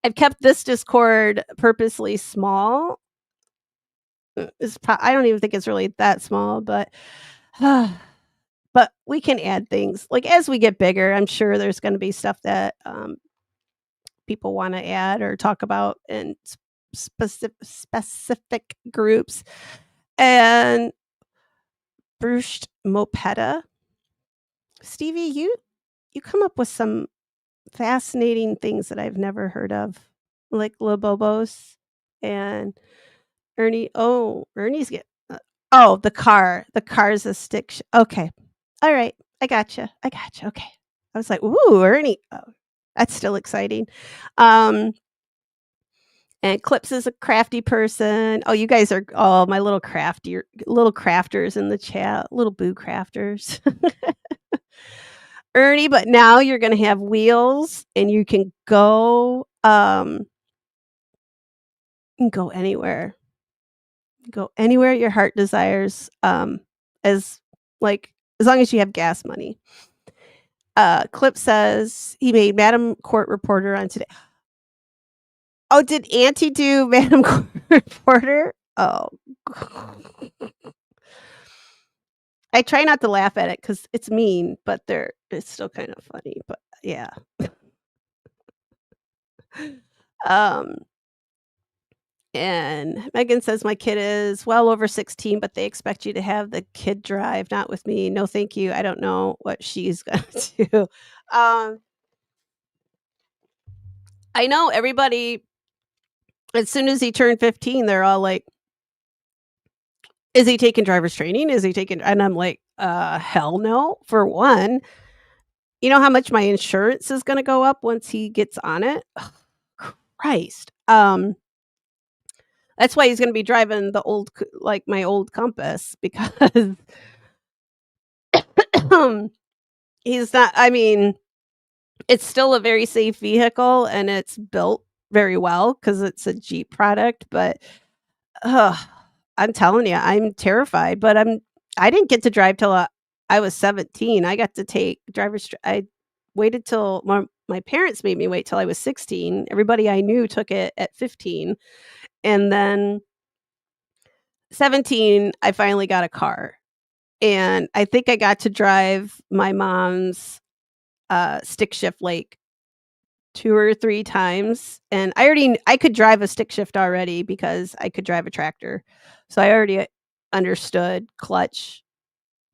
I've kept this Discord purposely small. I don't even think it's really that small, but but we can add things. Like, as we get bigger, I'm sure there's gonna be stuff that, people wanna add or talk about in specific groups. And Bruce Mopeda, Stevie, you come up with some fascinating things that I've never heard of, like Lobobos and Ernie. Oh, Ernie's get oh, the car. The car's a okay. Alright. I gotcha, okay. I was like, "Ooh, Ernie." Oh, that's still exciting. Um, and Clips is a crafty person. Oh, you guys are oh, my little crafters in the chat, little boo crafters. Ernie, but now you're gonna have wheels and you can go anywhere. Go anywhere your heart desires, as like, as long as you have gas money. Clip says he made Madam Court Reporter on today. Oh, did Auntie do Madam Court Reporter? Oh. I try not to laugh at it because it's mean, but it's still kind of funny, but yeah. Um, and Megan says, "My kid is well over 16, but they expect you to have the kid drive, not with me. No, thank you. I don't know what she's gonna do." Um, I know everybody as soon as he turned 15, they're all like, "Is he taking driver's training? Is he taking" and I'm like, hell no. For one, you know how much my insurance is gonna go up once he gets on it? Ugh, Christ. That's why he's gonna be driving the like, my old Compass because he's not I mean, it's still a very safe vehicle, and it's built very well because it's a Jeep product, but, ugh, I'm telling you, I'm terrified, but I didn't get to drive till, I was 17. I got to take I waited till my parents made me wait till I was 16. Everybody I knew took it at 15, and then 17, I finally got a car, and I think I got to drive my mom's, stick shift, like, 2 or 3 times, and I could drive a stick shift already because I could drive a tractor. So I already understood clutch,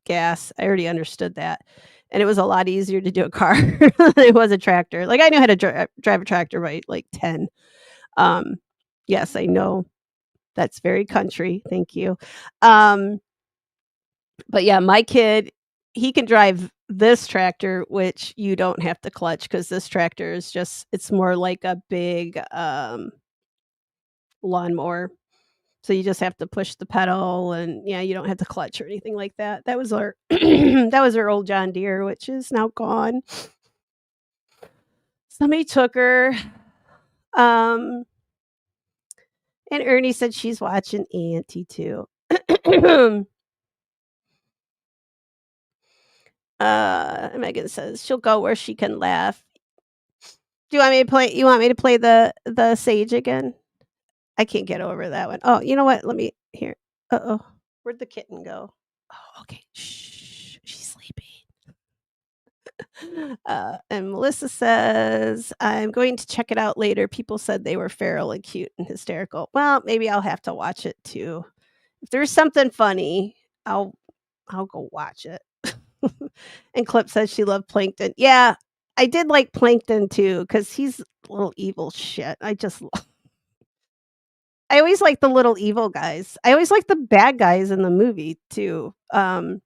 gas, I already understood that, and it was a lot easier to do a car than it was a tractor. Like, I knew how to drive a tractor by, like, 10. Um, yes, I know that's very country, thank you. Um, but yeah, my kid, he can drive this tractor, which you don't have to clutch because this tractor is just it's more like a big, lawnmower. So you just have to push the pedal and, yeah, you don't have to clutch or anything like that. That was our that was our old John Deere, which is now gone. Somebody took her, um, and Ernie said she's watching Auntie too. Megan says she'll go where she can laugh. Do you want me to play the Sage again? I can't get over that one. Oh, you know what? Let me here. Uh-oh. Where'd the kitten go? Oh, okay. Shh. She's sleeping. And Melissa says, "I'm going to check it out later. People said they were feral and cute and hysterical." Well, maybe I'll have to watch it too. If there's something funny, I'll I'll go watch it. And Clip says she loved Plankton. Yeah, I did like Plankton too because he's a little evil shit. I always like the little evil guys. I always like the bad guys in the movie too. I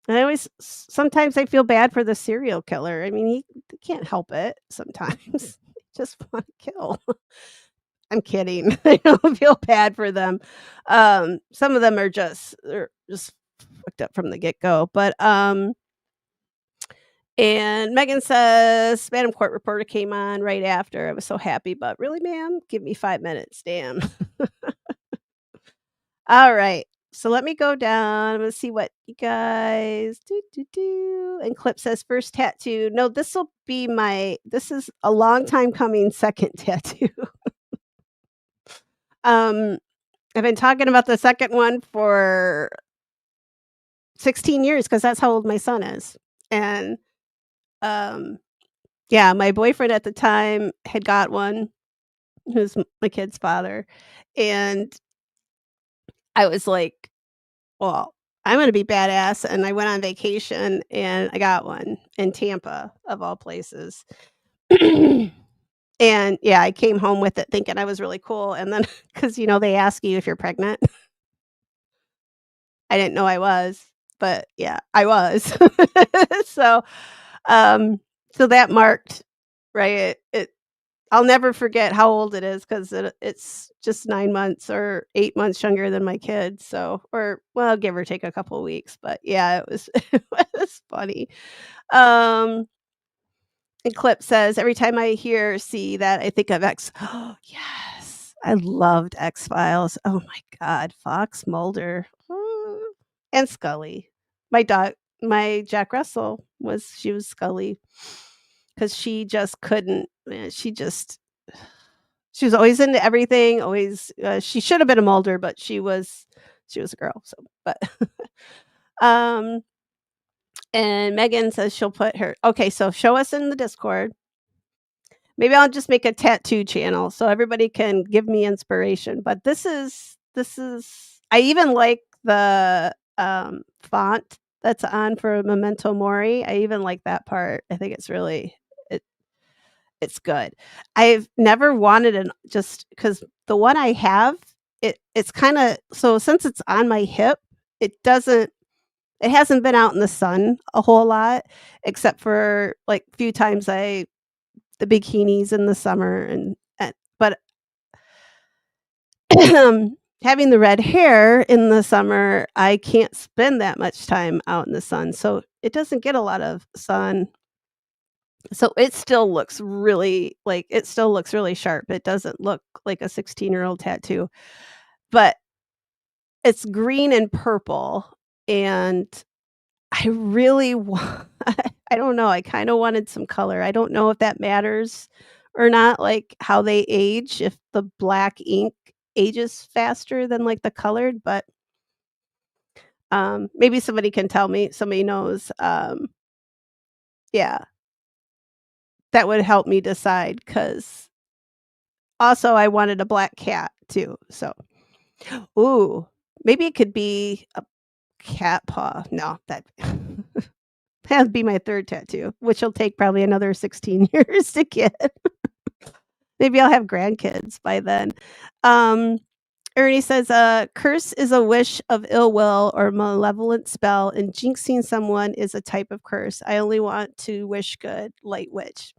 always sometimes I feel bad for the serial killer. I mean, he can't help it sometimes. Just wanna kill. I'm kidding. I don't feel bad for them. Some of them they're just fucked up from the get-go, but, and Megan says, "Madam Court Reporter came on right after. I was so happy, but really, ma'am? Give me 5 minutes, damn." Alright, so let me go down. I'm gonna see what you guys do. And Clip says, "First tattoo." No, this is a long time coming second tattoo. Um, I've been talking about the second one for 16 years because that's how old my son is. And, um, yeah, my boyfriend at the time had got one, who's my kid's father, and I was like, "Well, I'm gonna be badass," and I went on vacation, and I got one in Tampa, of all places, And, yeah, I came home with it thinking I was really cool, and then because they ask you if you're pregnant. I didn't know I was, but, yeah, I was. So, um, so that marked right, I'll never forget how old it is 'cause it's just 9 months or 8 months younger than my kids, so or well, give or take a couple weeks, but, yeah, it was it was funny. Um Eclipse says, "Every time I hear see that, I think of X." Oh, yes. I loved X-Files. Oh my god, Fox, Mulder, and Scully. My dog my Jack Russell she was Scully because she just couldn't she was always into everything, always, she should have been a Mulder, but she was a girl, so but, um, and Megan says she'll put her okay, so show us in the Discord. Maybe I'll just make a tattoo channel so everybody can give me inspiration, but this is I even like the, font that's on for Memento Mori. I even like that part. I think it's really it it's good. I've never wanted an just because the one I have, it's kinda so since it's on my hip, it hasn't been out in the sun a whole lot except for, like, few times the bikinis in the summer and but having the red hair in the summer, I can't spend that much time out in the sun, so it doesn't get a lot of sun. So it still looks really sharp. It doesn't look like a 16-year-old tattoo, but it's green and purple, and I really want I don't know, I kinda wanted some color. I don't know if that matters or not, like, how they age, if the black ink ages faster than, like, the colored, but, maybe somebody can tell me, somebody knows, yeah, that would help me decide. Because also I wanted a black cat too, so ooh, maybe it could be a cat paw. No, that'd be my 3rd tattoo, which will take probably another 16 years to get. Maybe I'll have grandkids by then. Um, Ernie says, curse is a wish of ill will or malevolent spell, and jinxing someone is a type of curse. I only want to wish good, light witch."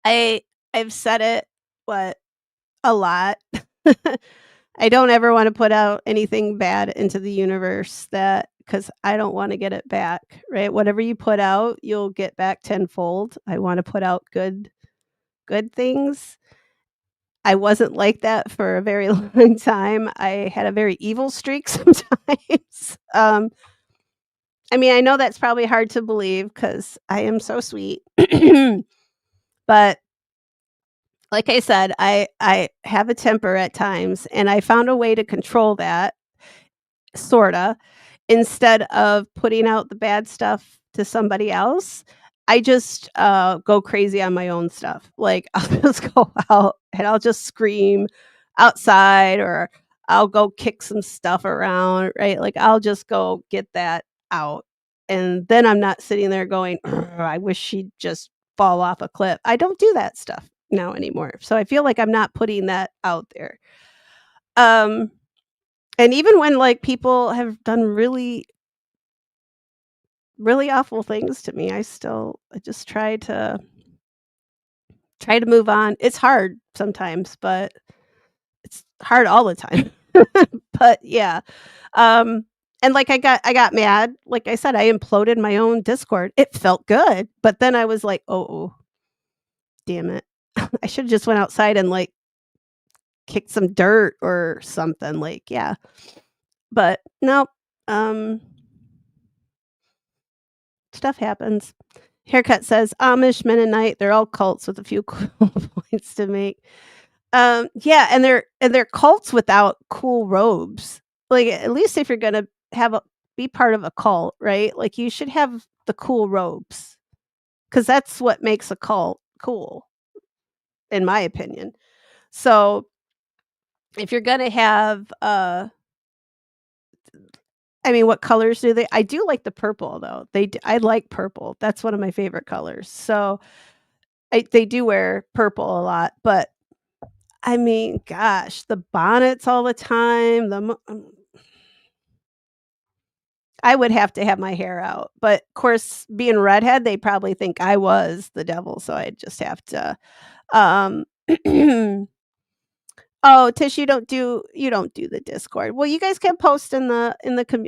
I I've said it, what, a lot. I don't ever wanna put out anything bad into the universe that because I don't wanna get it back, right? Whatever you put out, you'll get back tenfold. I wanna put out good things. I wasn't like that for a very long time. I had a very evil streak sometimes. I mean, I know that's probably hard to believe because I am so sweet. But like I said, I have a temper at times, and I found a way to control that, sorta. Instead of putting out the bad stuff to somebody else, I just, go crazy on my own stuff. Like, I'll just go out and I'll just scream outside or I'll go kick some stuff around, right? Like, I'll just go get that out, and then I'm not sitting there going, "Ugh, I wish she'd just fall off a cliff." I don't do that stuff now anymore, so I feel like I'm not putting that out there. Um, and even when, like, people have done really awful things to me, I just try to move on. It's hard sometimes, but it's hard all the time. But yeah, um, and, like, I got mad, like I said, I imploded my own Discord. It felt good, but then I was like, "Oh, damn it. I should've just went outside and, like, kicked some dirt or something," like, yeah. But nope, um, stuff happens. Haircut says, "Amish, Mennonite, they're all cults with a few cool points to make." Yeah, and they're cults without cool robes. Like, at least if you're gonna have a be part of a cult, right? Like, you should have the cool robes, because that's what makes a cult cool, in my opinion. So, if you're gonna have, I mean, what colors do they I do like the purple, though. I like purple. That's one of my favorite colors. So they do wear purple a lot, but I mean, gosh, the bonnets all the time, I would have to have my hair out, but, of course, being redhead, they probably think I was the devil, so I'd just have to, um Oh, Tish, you don't do the Discord. Well, you guys can post in the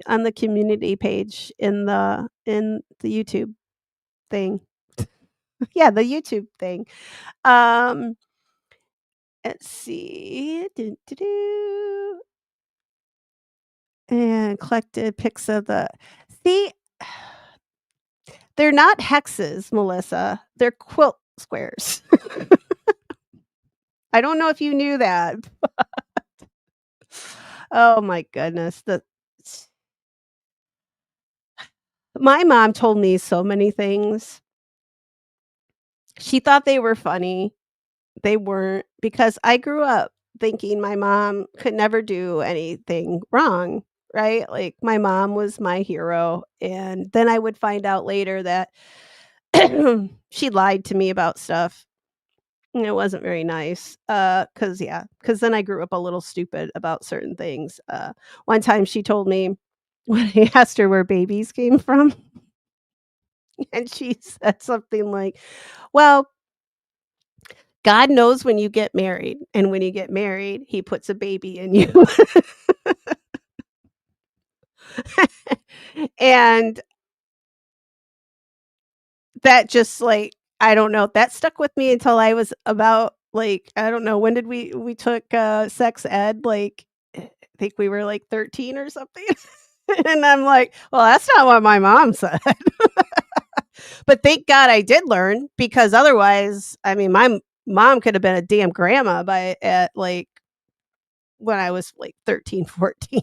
on the community page in the YouTube thing. Yeah, the YouTube thing. Um, let's see. And collected pics of the see, they're not hexes, Melissa. They're quilt squares. I don't know if you knew that. Oh my goodness. The My mom told me so many things. She thought they were funny. They weren't, because I grew up thinking my mom could never do anything wrong, right? Like, my mom was my hero, and then I would find out later that she lied to me about stuff, and it wasn't very nice, because then I grew up a little stupid about certain things. One time she told me when I asked her where babies came from, and she said something like, "Well, God knows when you get married, and when you get married, he puts a baby in you." And that just, like, I don't know, that stuck with me until I was about, like, I don't know, when did we took, sex ed? Like, I think we were, like, 13 or something. And I'm like, "Well, that's not what my mom said." But thank God I did learn, because otherwise, I mean, my mom could have been a damn grandma by at, like, when I was, like, 13, 14.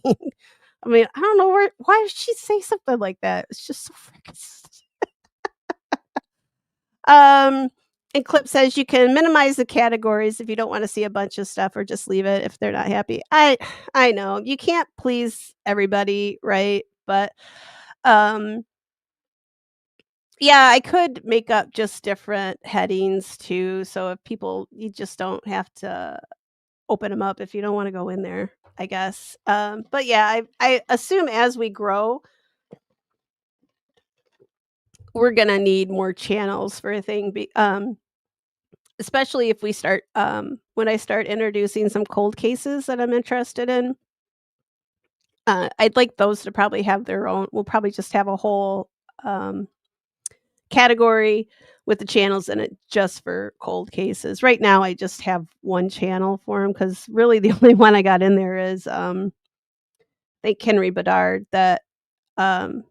I mean, I don't know why did she say something like that? It's just so freaking um, and Clip says you can minimize the categories if you don't wanna see a bunch of stuff, or just leave it if they're not happy. I know, you can't please everybody, right? But, um, yeah, I could make up just different headings too, so if people you just don't have to open them up if you don't wanna go in there, I guess. But yeah, I assume as we grow, we're gonna need more channels for a thing, especially if we start, when I start introducing some cold cases that I'm interested in. I'd like those to probably have their own, we'll probably just have a whole, um, category with the channels in it just for cold cases. Right now, I just have 1 channel for them, because really the only one I got in there is, I think Henry Bedard, that, um,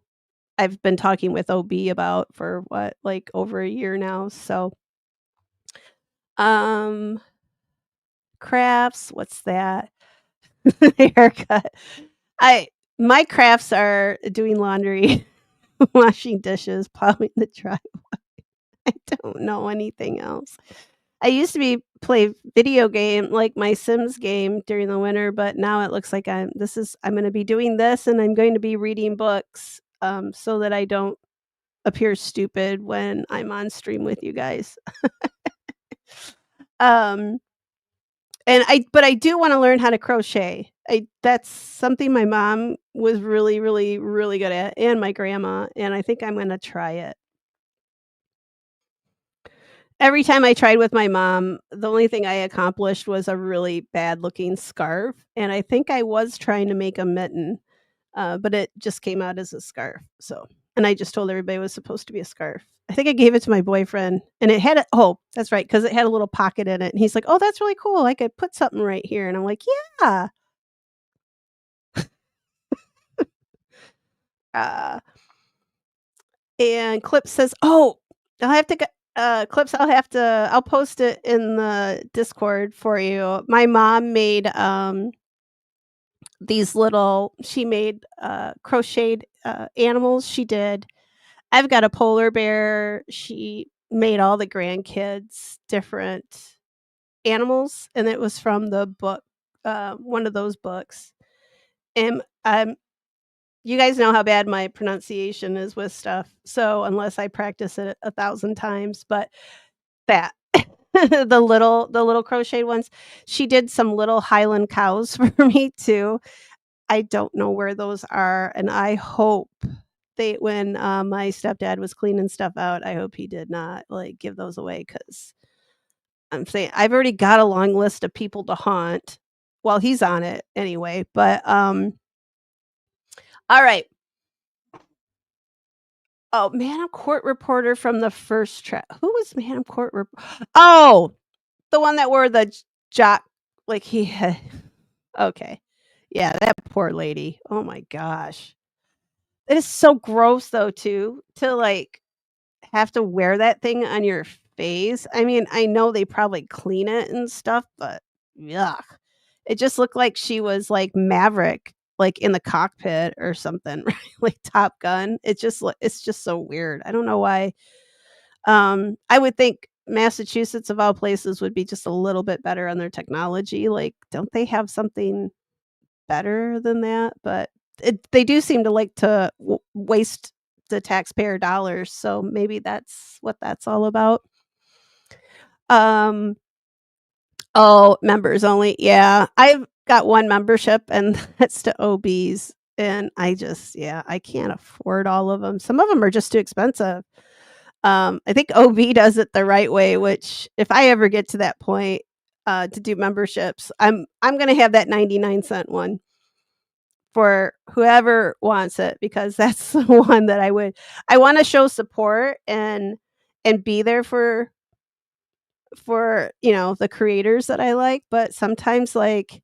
I've been talking with OB about for what, like, over a year now, so, um, crafts, what's that? Haircut. I My crafts are doing laundry, washing dishes, plowing the drive. I don't know anything else. I used to play video game, like my Sims game during the winter, but now it looks like I'm gonna be doing this, and I'm going to be reading books, so that I don't appear stupid when I'm on stream with you guys. Um, but I do wanna learn how to crochet. I That's something my mom was really, really, really good at, and my grandma, and I think I'm gonna try it. Every time I tried with my mom, the only thing I accomplished was a really bad looking scarf, and I think I was trying to make a mitten, but it just came out as a scarf, so, and I just told everybody it was supposed to be a scarf. I think I gave it to my boyfriend, and it had a oh, that's right, because it had a little pocket in it, and he's like, "Oh, that's really cool, I could put something right here," and I'm like, "Yeah." Uh, and Clip says, "Oh, I'll have to g Clips, I'll post it in the Discord for you." My mom made, she made, crocheted, animals. She did I've got a polar bear. She made all the grandkids different animals, and it was from the book, one of those books. And, you guys know how bad my pronunciation is with stuff, so unless I practice it 1,000 times, but that. The little crocheted ones. She did some little Highland cows for me too. I don't know where those are, and I hope they when, my stepdad was cleaning stuff out, I hope he did not, like, give those away because 'cause I'm saying I've already got a long list of people to haunt. Well, he's on it anyway, but, alright. Oh, Manham Court reporter from the first who was Manham Court Oh, the one that wore the jock like, he had okay. Yeah, that poor lady. Oh my gosh. It is so gross though too, to, like, have to wear that thing on your face. I mean, I know they probably clean it and stuff, but yuck. It just looked like she was like Maverick, like, in the cockpit or something, right? Like Top Gun. It's just so weird. I don't know why. I would think Massachusetts, of all places, would be just a little bit better on their technology. Like, don't they have something better than that? But they do seem to like to waste the taxpayer dollars, so maybe that's what that's all about. Um, oh, members only. Yeah, I've got one membership, and that's to OBs, and I can't afford all of them. Some of them are just too expensive. I think OB does it the right way, which if I ever get to that point, to do memberships, I'm gonna have that 99-cent one for whoever wants it because that's the one that I wanna show support and be there for, the creators that I like, but sometimes, like,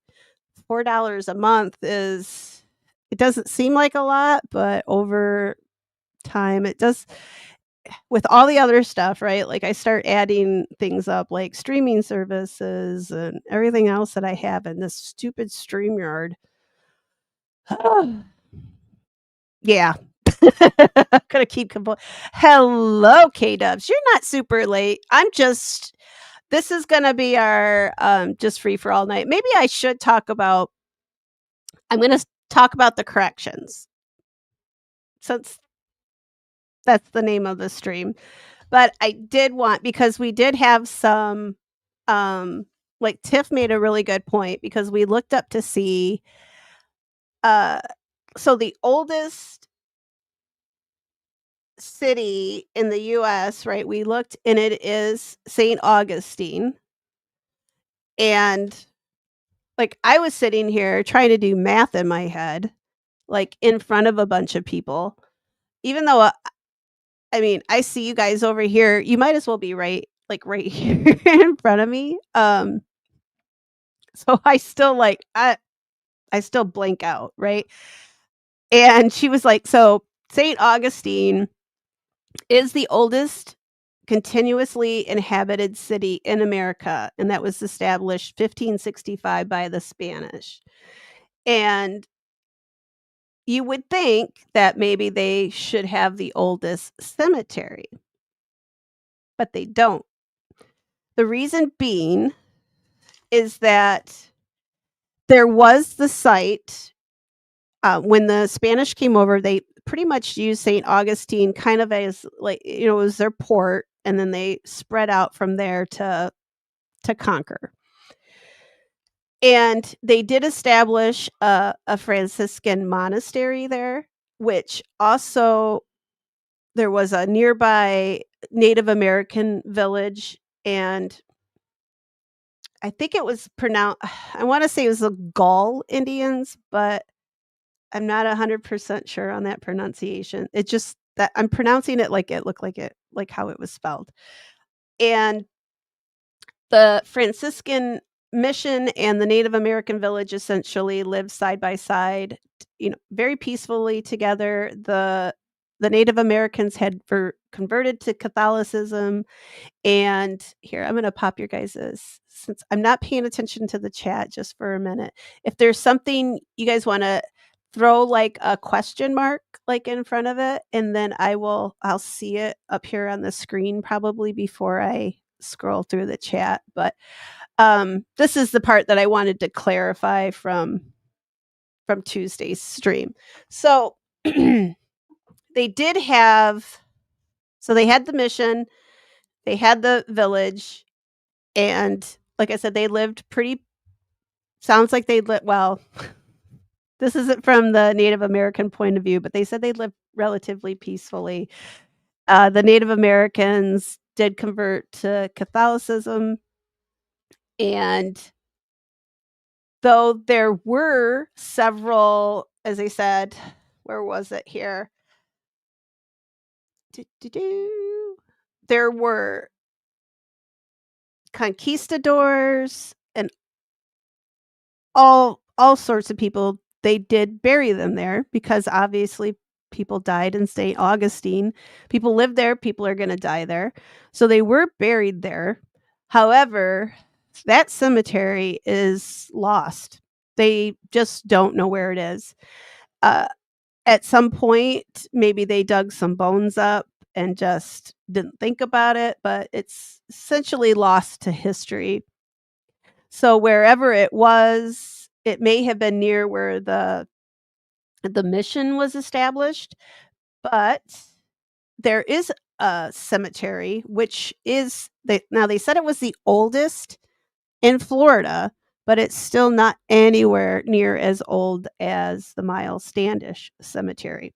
$4 a month is it doesn't seem like a lot, but over time, it does with all the other stuff, right? Like, I start adding things up, like streaming services and everything else that I have in this stupid StreamYard. Yeah. Gonna keep Hello, K-dubs. You're not super late. This is gonna be our, just free for all night. Maybe I should I'm gonna talk about the corrections since that's the name of the stream. But I did want because we did have some, like Tiff made a really good point because we looked up to see, uh, so the oldest city in the US, right? We looked and it is St. Augustine. And like I was sitting here trying to do math in my head, like in front of a bunch of people, even though I mean, I see you guys over here. You might as well be right here in front of me. So I still blank out, right? And she was like, "So St. Augustine is the oldest continuously inhabited city in America, and that was established 1565 by the Spanish." And you would think that maybe they should have the oldest cemetery, but they don't. The reason being is that there was the site when the Spanish came over, they pretty much used St. Augustine kind of as like, it was their port, and then they spread out from there to conquer. And they did establish a Franciscan monastery there, which also there was a nearby Native American village, and I think it was pronounced. I want to say it was the Gall Indians, but I'm not 100% sure on that pronunciation. It just that I'm pronouncing it like it looked like how it was spelled. And the Franciscan mission and the Native American village essentially lived side by side, very peacefully together. The Native Americans had converted to Catholicism. And here, I'm gonna pop your guys's since I'm not paying attention to the chat just for a minute. If there's something you guys wanna throw, like, a question mark, like, in front of it, and then I'll see it up here on the screen probably before I scroll through the chat, but, this is the part that I wanted to clarify from Tuesday's stream. So, they did have so they had the mission. They had the village, and like I said, they lived pretty sounds like they lived well, this isn't from the Native American point of view, but they said they lived relatively peacefully. The Native Americans did convert to Catholicism, and though there were several, as I said, where was it here? Do-do-do. There were conquistadors and all sorts of people. They did bury them there because obviously people died in St. Augustine. People live there, people are going to die there. So they were buried there. However, that cemetery is lost. They just don't know where it is. Uh, at some point, maybe they dug some bones up and just didn't think about it, but it's essentially lost to history. So wherever it was, it may have been near where the mission was established, but there is a cemetery which is they said it was the oldest in Florida, but it's still not anywhere near as old as the Miles Standish Cemetery.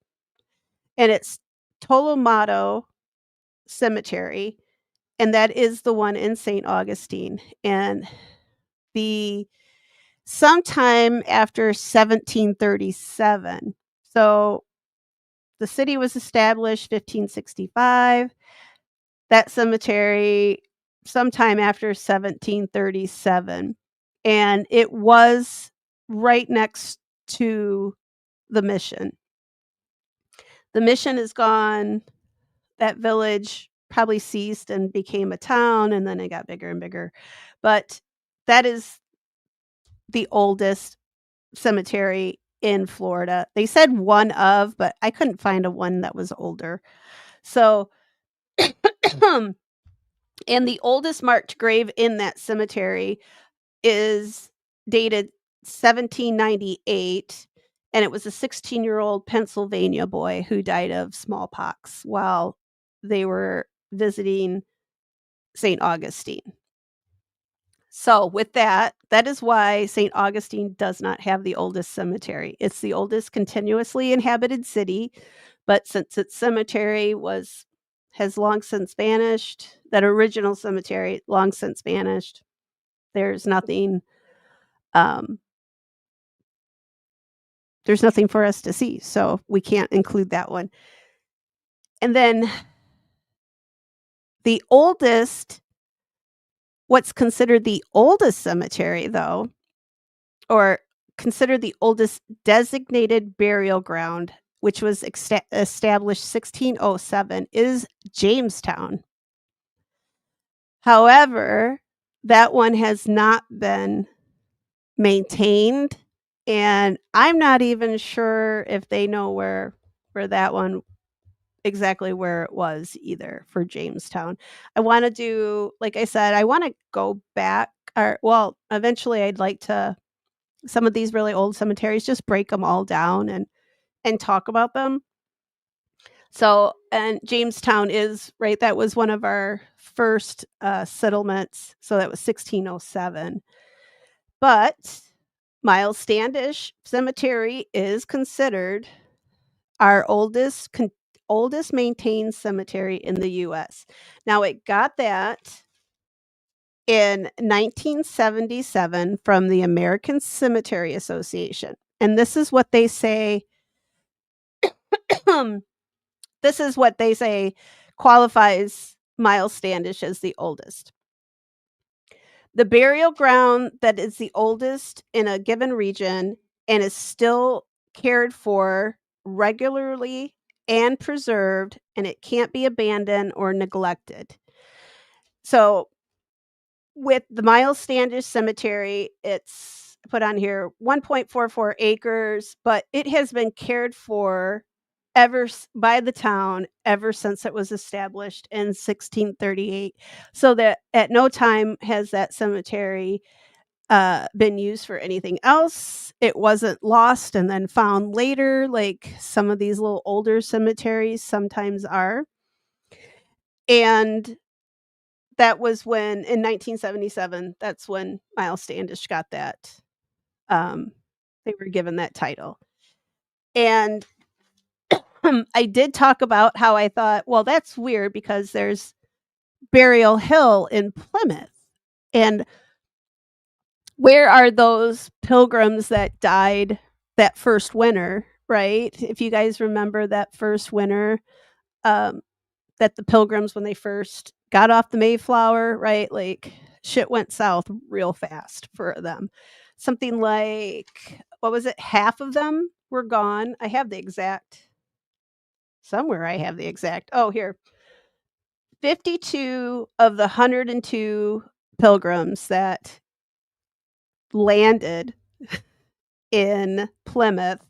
And it's Tolomato Cemetery, and that is the one in St. Augustine. And the sometime after 1737. So the city was established 1565. That cemetery sometime after 1737. And it was right next to the mission. The mission is gone. That village probably ceased and became a town, and then it got bigger and bigger. But that is the oldest cemetery in Florida. They said one of, but I couldn't find a one that was older. So, and the oldest marked grave in that cemetery is dated 1798, and it was a 16-year-old Pennsylvania boy who died of smallpox while they were visiting St. Augustine. So, with that, that is why St. Augustine does not have the oldest cemetery. It's the oldest continuously inhabited city, but since its cemetery has long since vanished, that original cemetery long since vanished. There's nothing um there's nothing for us to see, so we can't include that one. And then the oldest what's considered the oldest cemetery though, or considered the oldest designated burial ground, which was established 1607, is Jamestown. However, that one has not been maintained, and I'm not even sure if they know where that one exactly where it was either for Jamestown. I want to do, like I said, I want to go back, or well, eventually I'd like to some of these really old cemeteries, just break them all down and talk about them. So, and Jamestown is right. That was one of our first settlements. So that was 1607. But Miles Standish Cemetery is considered our oldest maintained cemetery in the U.S. Now it got that in 1977 from the American Cemetery Association. And this is what they say this is what they say qualifies Miles Standish as the oldest. The burial ground that is the oldest in a given region and is still cared for regularly and preserved, and it can't be abandoned or neglected. So with the Miles Standish Cemetery, it's put on here 1.44 acres, but it has been cared for by the town ever since it was established in 1638. So that at no time has that cemetery been used for anything else. It wasn't lost and then found later, like some of these little older cemeteries sometimes are. And that was when in 1977, that's when Miles Standish got that, um, they were given that title. And I did talk about how I thought, well, that's weird because there's Burial Hill in Plymouth. And where are those pilgrims that died that first winter, right? If you guys remember that first winter, um, that the pilgrims, when they first got off the Mayflower, right? Like shit went south real fast for them. Something like, what was it? Half of them were gone. I have the exact, somewhere I have the exact. Oh, here. 52 of the 102 pilgrims that landed in Plymouth,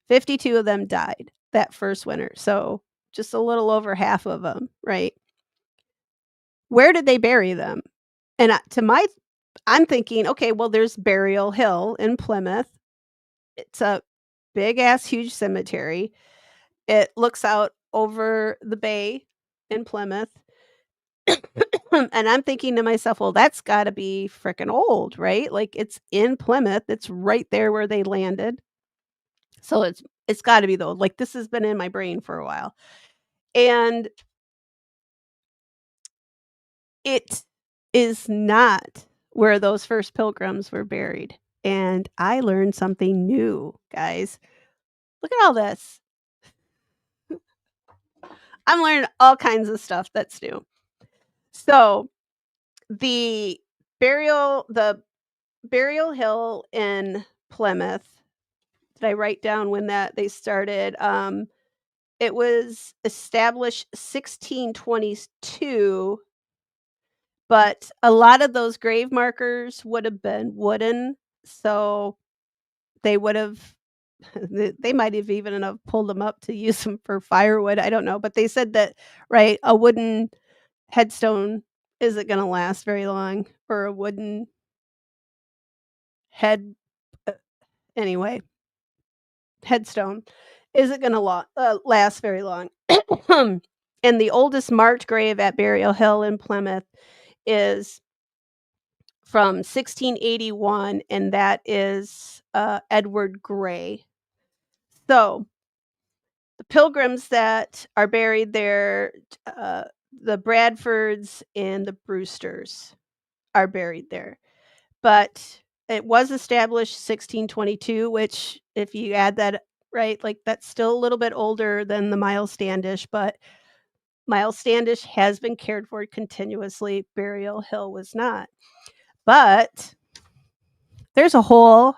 52 of them died that first winter. So just a little over half of them, right? Where did they bury them? And I'm thinking, okay, well, there's Burial Hill in Plymouth. It's a big ass huge cemetery. It looks out over the bay in Plymouth. And I'm thinking to myself, well, that's got to be freaking old, right? Like it's in Plymouth. It's right there where they landed. So it's got to be though. Like this has been in my brain for a while. And it is not where those first pilgrims were buried. And I learned something new, guys. Look at all this. I'm learning all kinds of stuff that's new. So, the the Burial Hill in Plymouth, did I write down when that they started? It was established 1622, but a lot of those grave markers would have been wooden, so they would have they might have even have pulled them up to use them for firewood, I don't know, but they said that, right, a wooden headstone isn't gonna last very long, or a wooden head uh, anyway, headstone isn't gonna last very long. And the oldest marked grave at Burial Hill in Plymouth is from 1681, and that is, Edward Gray. So, the pilgrims that are buried there, uh, the Bradfords and the Brewsters are buried there. But it was established 1622, which if you add that, right, like that's still a little bit older than the Miles Standish, but Miles Standish has been cared for continuously. Burial Hill was not. But there's a whole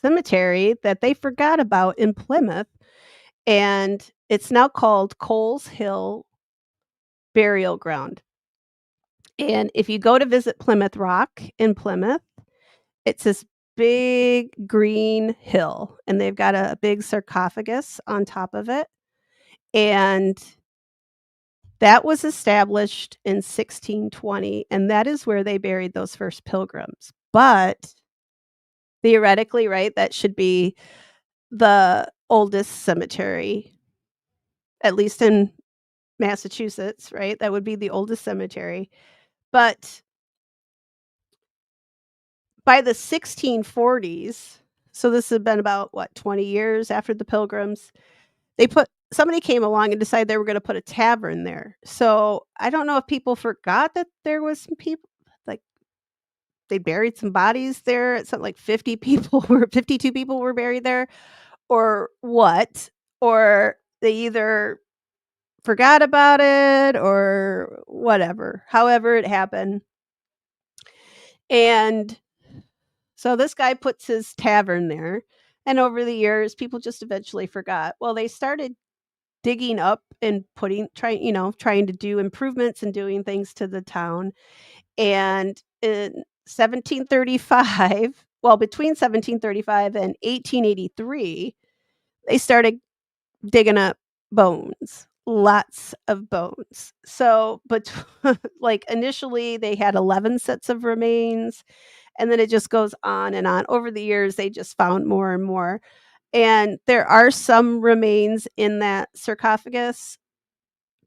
cemetery that they forgot about in Plymouth, and it's now called Coles Hill Burial Ground. And if you go to visit Plymouth Rock in Plymouth, it's this big green hill, and they've got a big sarcophagus on top of it. And that was established in 1620, and that is where they buried those first pilgrims. But theoretically, right, that should be the oldest cemetery, at least in Massachusetts, right? That would be the oldest cemetery. But by the 1640s, so this had been about what, 20 years after the pilgrims, somebody came along and decided they were going to put a tavern there. So I don't know if people forgot that there was some people, like they buried some bodies there. It's something like 52 people were buried there, or what, or they either forgot about it or whatever. However it happened. And so this guy puts his tavern there, and over the years, people just eventually forgot. Well, they started digging up and trying to do improvements and doing things to the town. And in 1735, well, between 1735 and 1883, they started digging up bones, lots of bones. So, but like initially, they had 11 sets of remains, and then it just goes on and on. Over the years, they just found more and more. And there are some remains in that sarcophagus,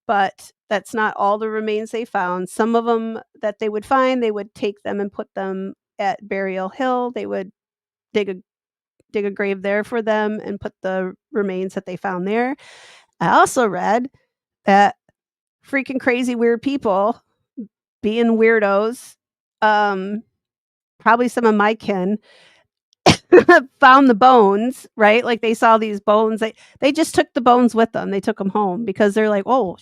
but That's not all the remains they found. Some of them that they would find, they would take them and put them at Burial Hill. They would dig a dig a grave there for them and put the remains that they found there. I also read that freaking crazy weird people being weirdos, um, probably some of my kin, found the bones, right? Like they saw these bones. They just took the bones with them. They took them home because they're like, "Oh,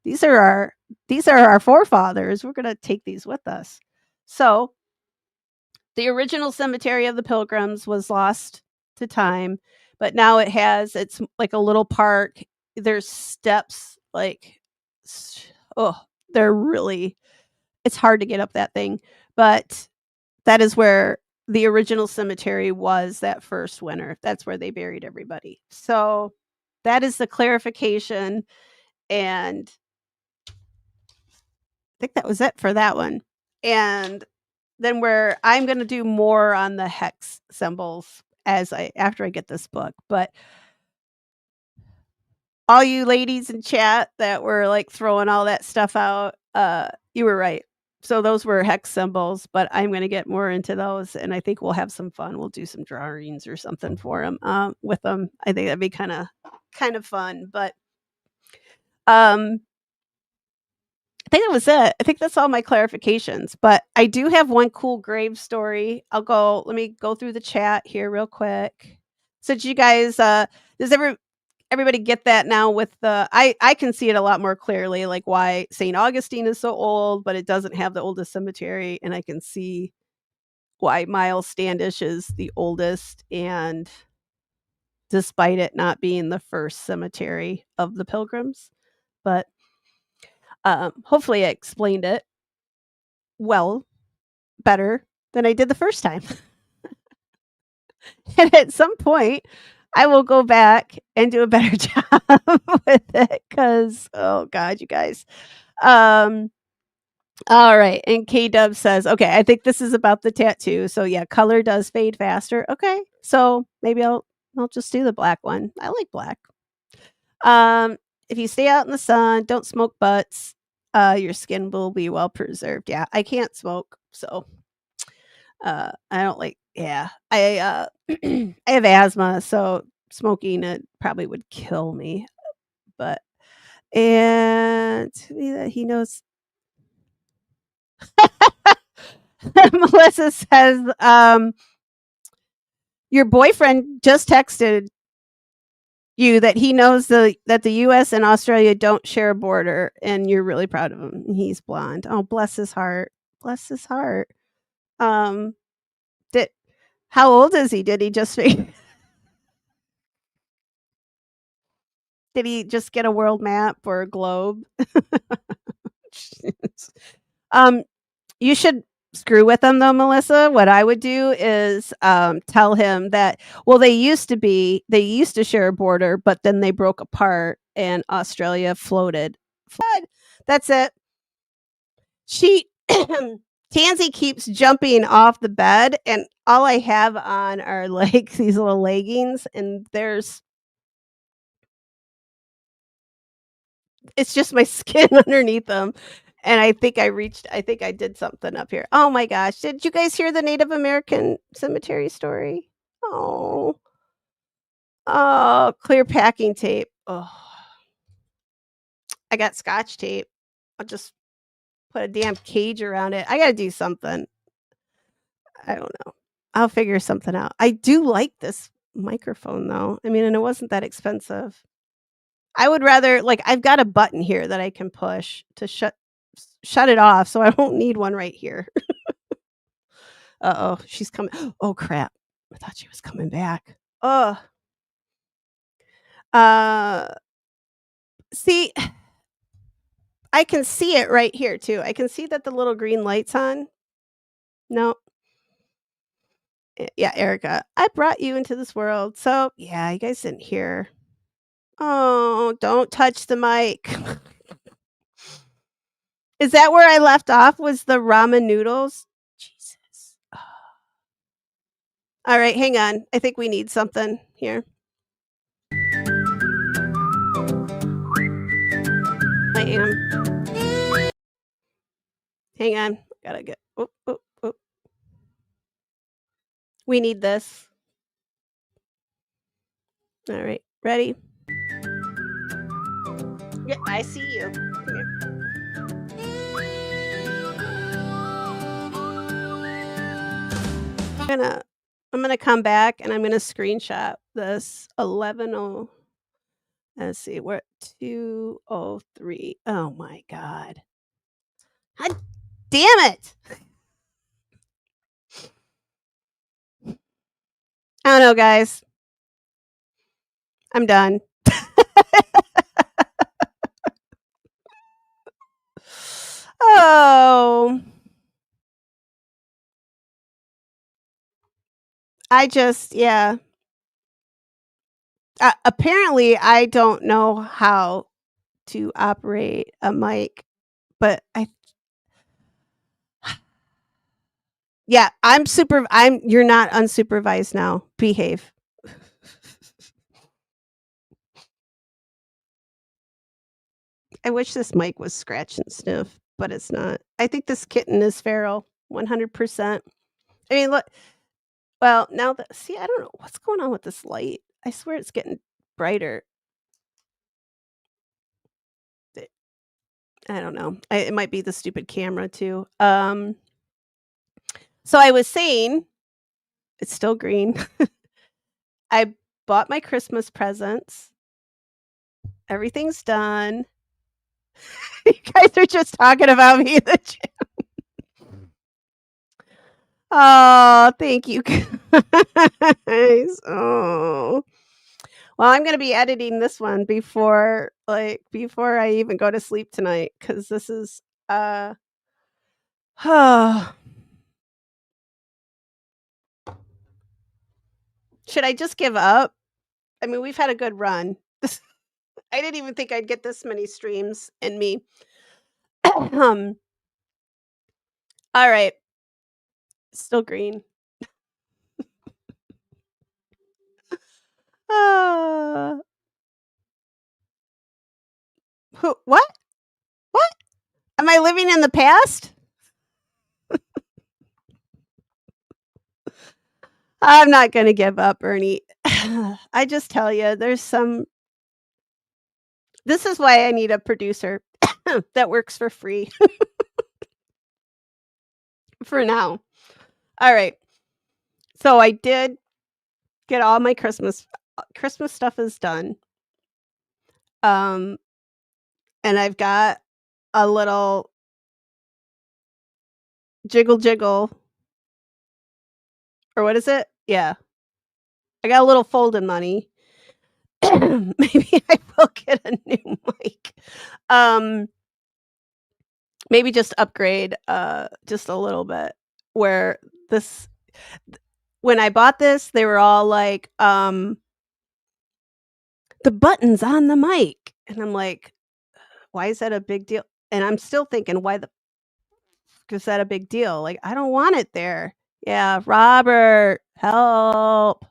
these are our forefathers. We're going to take these with us." So, the original cemetery of the Pilgrims was lost to time, but now it's like a little park. There's steps like oh, they're really it's hard to get up that thing, but that is where the original cemetery was that first winter. That's where they buried everybody. So that is the clarification, and I think that was it for that one. And then where I'm going to do more on the hex symbols after I get this book. But all you ladies in chat that were like throwing all that stuff out, you were right. So those were hex symbols, but I'm going to get more into those, and I think we'll have some fun. We'll do some drawings or something for them with them. I think that'd be kind of fun. But I think that was it. I think that's all my clarifications. But I do have one cool grave story. Let me go through the chat here real quick. So did you guys does everybody get that now with I can see it a lot more clearly, like why St. Augustine is so old, but it doesn't have the oldest cemetery, and I can see why Miles Standish is the oldest, and despite it not being the first cemetery of the Pilgrims. But hopefully I explained it well, better than I did the first time. And at some point, I will go back and do a better job with it because, oh God, you guys. All right. And K Dub says, okay, I think this is about the tattoo. So yeah, color does fade faster. Okay. So maybe I'll just do the black one. I like black. If you stay out in the sun, don't smoke butts, your skin will be well preserved. Yeah, I can't smoke, so I don't like yeah. I have asthma, so smoking it probably would kill me. But and he knows Melissa says, your boyfriend just texted you that he knows that the US and Australia don't share a border, and you're really proud of him. He's blonde. Oh, bless his heart. Bless his heart. Um, did How old is he? Did he just did he just get a world map or a globe? um, you should screw with him though, Melissa. What I would do is tell him that they used to share a border, but then they broke apart and Australia floated. That's it. She Tansy keeps jumping off the bed, and all I have on are like these little leggings, and it's just my skin underneath them. And I think I did something up here. Oh my gosh. Did you guys hear the Native American cemetery story? Oh. Oh, clear packing tape. Oh. I got scotch tape. I'll just put a damn cage around it. I got to do something. I don't know. I'll figure something out. I do like this microphone though. I mean, and it wasn't that expensive. I would rather I've got a button here that I can push to shut it off, so I don't need one right here. Uh-oh, she's coming. Oh crap. I thought she was coming back. Oh. See, I can see it right here too. I can see that the little green light's on. No. Yeah, Erica, I brought you into this world. So, yeah, you guys didn't hear. Oh, don't touch the mic. Is that where I left off? Was the ramen noodles? Jesus. All right, hang on. I think we need something here. I am. Hang on. Gotta get. Oh, oh, oh. We need this. All right. Ready? Yeah, I see you. Come here. I'm gonna come back and I'm gonna screenshot this 11:0. Let's see, we're at 2:03. Oh my god. God damn it! I don't know, guys. I'm done. Oh. Yeah. Apparently, I don't know how to operate a mic, but yeah, you're not unsupervised now. Behave. I wish this mic was scratch and sniff, but it's not. I think this kitten is feral, 100%. I mean, look. Well, now that see, I don't know what's going on with this light. I swear it's getting brighter. I don't know. It might be the stupid camera too. So I was saying, it's still green. I bought my Christmas presents. Everything's done. You guys are just talking about me in the chat. Oh, thank you guys. Oh. Well, I'm gonna be editing this one before I even go to sleep tonight because this is Should I just give up? I mean, we've had a good run. I didn't even think I'd get this many streams in me. All right. Still green. Uh, what? What? Am I living in the past? I'm not going to give up, Ernie. I just tell you, this is why I need a producer that works for free for now. All right. So I did get all my Christmas stuff is done. And I've got a little jiggle, or what is it? Yeah. I got a little folding money. Maybe I will get a new mic. Maybe just upgrade just a little bit. Where when I bought this, they were all like, the buttons on the mic. And I'm like, why is that a big deal? And I'm still thinking, why is that a big deal? Like, I don't want it there. Yeah, Robert, help.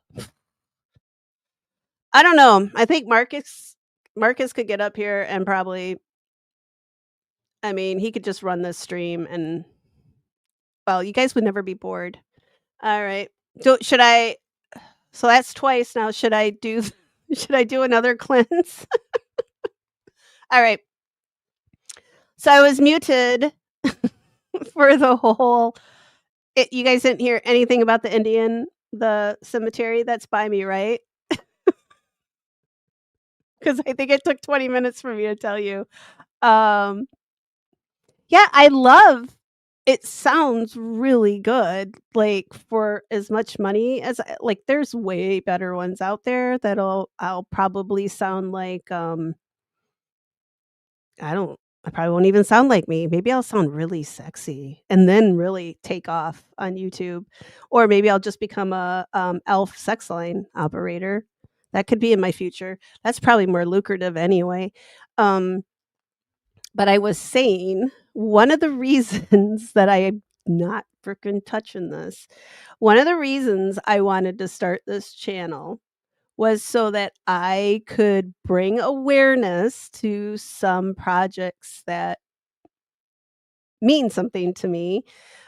I don't know. I think Marcus could get up here and probably, I mean, he could just run this stream and, well, you guys would never be bored. All right. So that's twice now. Should I do another cleanse? All right. So I was muted for the whole, you guys didn't hear anything about the cemetery that's by me, right? Because I think it took 20 minutes for me to tell you. Yeah, I love it. Sounds really good. Like for as much money as like, there's way better ones out there I'll probably sound like I probably won't even sound like me. Maybe I'll sound really sexy and then really take off on YouTube, or maybe I'll just become a elf sex line operator. That could be in my future. That's probably more lucrative anyway. But I was saying, one of the reasons that I'm not freaking touching this, one of the reasons I wanted to start this channel was so that I could bring awareness to some projects that mean something to me.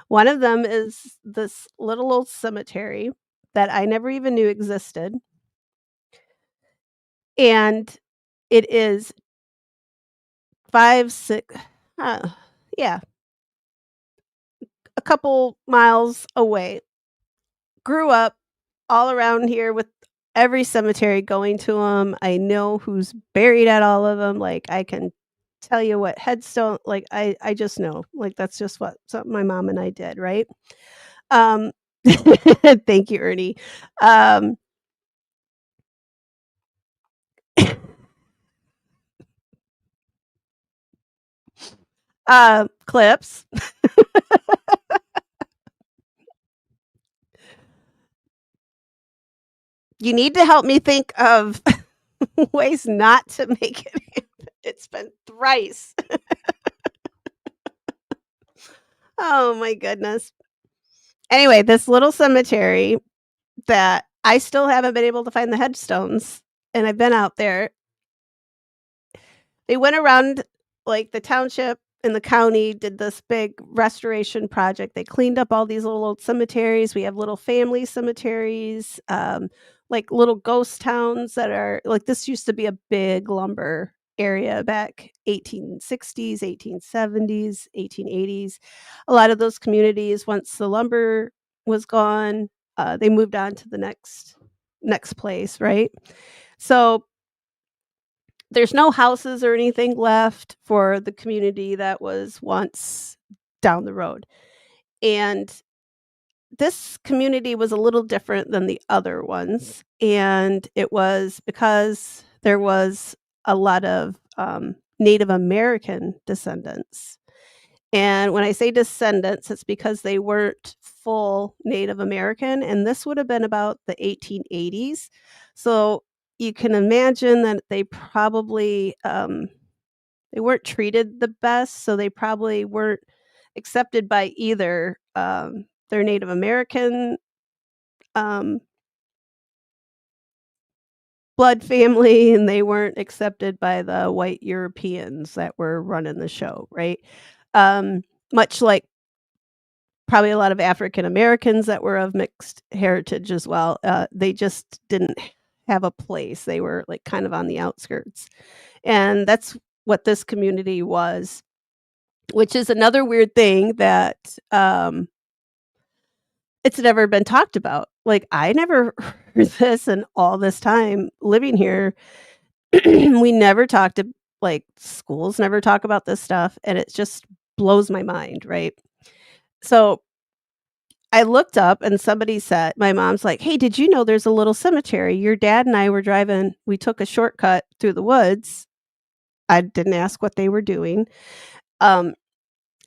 One of them is this little old cemetery that I never even knew existed, and it is 5, 6 uh, yeah, a couple miles away. Grew up all around here with every cemetery going to them. I know who's buried at all of them. Like, I can tell you what headstone like, I just know. Like, that's just what something my mom and I did, right? Um Thank you, Ernie. Um, clips. You need to help me think of ways not to make it happen. It's been thrice. Oh my goodness. Anyway, this little cemetery that I still haven't been able to find the headstones, and I've been out there. They went around, like, the township and the county did this big restoration project. They cleaned up all these little old cemeteries. We have little family cemeteries, like, little ghost towns that are like, this used to be a big lumber area back 1860s, 1870s, 1880s. A lot of those communities, once the lumber was gone, they moved on to the next place, right? So there's no houses or anything left for the community that was once down the road, and this community was a little different than the other ones, and it was because there was a lot of, Native American descendants. And when I say descendants, it's because they weren't full Native American, and this would have been about the 1880s. So you can imagine that they weren't treated the best, so they probably weren't accepted by either their Native American um, blood family, and they weren't accepted by the white Europeans that were running the show, right? Much like probably a lot of African Americans that were of mixed heritage as well. They just didn't have a place. They were like kind of on the outskirts. And that's what this community was, which is another weird thing that it's never been talked about. Like, I never heard this in all this time living here. We never talked to like schools never talk about this stuff, and it just blows my mind, right? So I looked up and somebody said, my mom's like, "Hey, did you know there's a little cemetery? Your dad and I were driving, we took a shortcut through the woods." I didn't ask what they were doing. Um,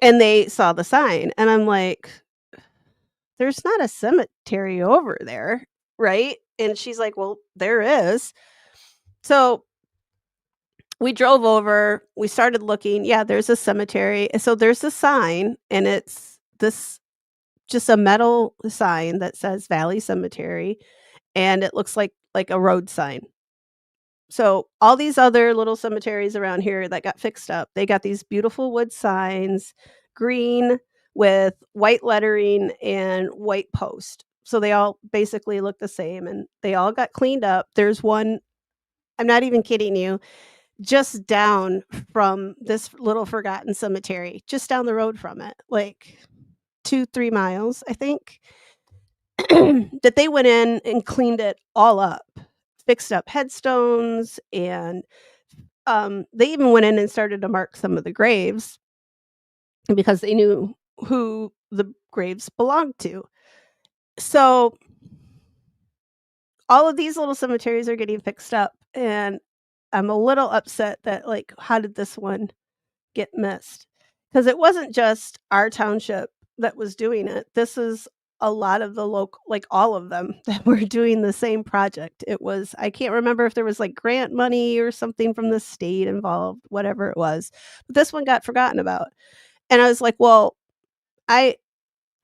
and they saw the sign. And I'm like, "There's not a cemetery over there, right?" And she's like, "Well, there is." So we drove over, we started looking. Yeah, there's a cemetery. So there's a sign, and it's this just a metal sign that says Valley Cemetery, and it looks like a road sign. So all these other little cemeteries around here that got fixed up, they got these beautiful wood signs, green with white lettering and white post. So they all basically look the same, and they all got cleaned up. There's one, I'm not even kidding you, just down from this little forgotten cemetery, just down the road from it, like 2, 3 miles, I think. That they went in and cleaned it all up, fixed up headstones, and they even went in and started to mark some of the graves because they knew who the graves belonged to. So all of these little cemeteries are getting fixed up, and I'm a little upset that, like, how did this one get missed? Because it wasn't just our township that was doing it. This is a lot of the local, like, all of them that were doing the same project. It was, I can't remember if there was, like, grant money or something from the state involved, whatever it was, but this one got forgotten about. And I was like, "Well, I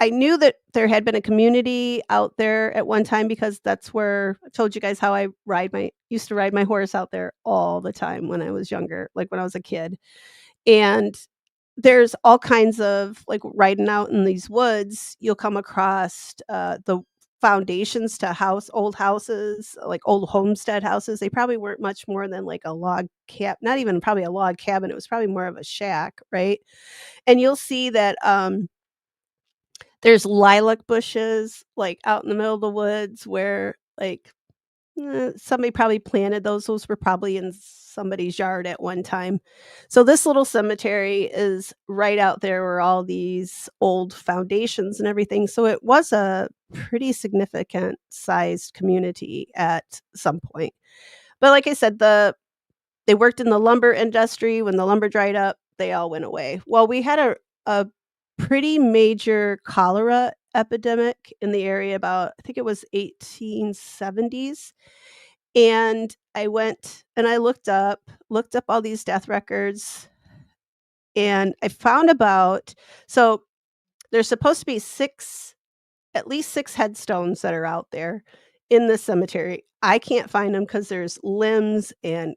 I knew that there had been a community out there at one time because that's where I told you guys how I ride my used to ride my horse out there all the time when I was younger, like, when I was a kid, and there's all kinds of like, riding out in these woods, you'll come across, the foundations to old houses, like, old homestead houses. They probably weren't much more than, like, a log not even probably a log cabin, it was probably more of a shack, right? And you'll see that, there's lilac bushes, like, out in the middle of the woods where, like, somebody probably planted those. Those were probably in somebody's yard at one time. So this little cemetery is right out there where all these old foundations and everything. So it was a pretty significant sized community at some point. But like I said, they worked in the lumber industry. When the lumber dried up, they all went away. Well, we had a pretty major cholera epidemic in the area about, I think it was 1870s, and I went and I looked up all these death records, and I found about so there's supposed to be 6 at least 6 headstones that are out there in the cemetery. I can't find them because there's limbs and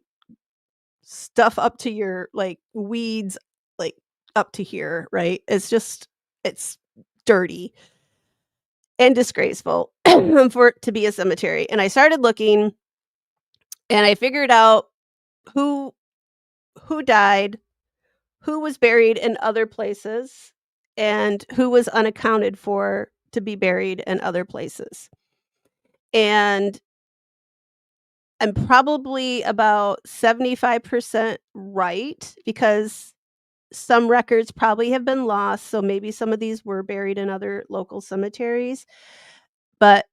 stuff up to your, like, weeds, like, up to here, right? It's dirty and disgraceful for it to be a cemetery, and I started looking, and I figured out who who died, who was buried in other places, and who was unaccounted for to be buried in other places. And I'm probably about 75% right because some records probably have been lost, so maybe some of these were buried in other local cemeteries, but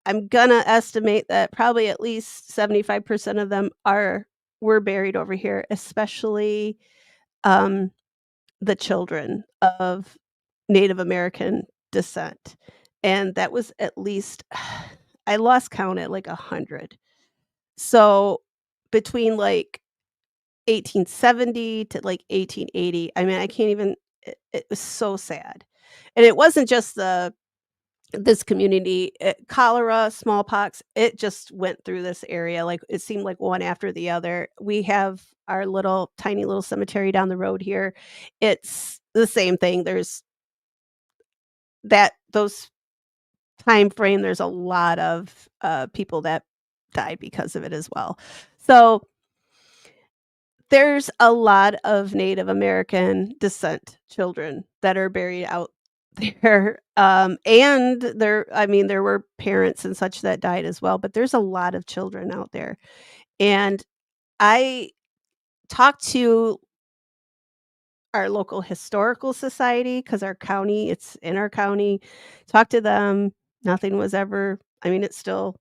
I'm gonna estimate that probably at least 75% of them are were buried over here, especially, um, the children of Native American descent, and that was at least I lost count at, like, 100. So, between, like, 1870 to, like, 1880, I mean, I can't even it was so sad. And it wasn't just this community, cholera, smallpox, it just went through this area, like, it seemed like one after the other. We have our little tiny little cemetery down the road here. It's the same thing. There's those time frame, there's a lot of, people that died because of it as well. So, there's a lot of Native American descent children that are buried out there, and I mean, there were parents and such that died as well, but there's a lot of children out there, and I talked to our local historical society because our county it's in our county, talked to them, nothing was ever I mean, it's still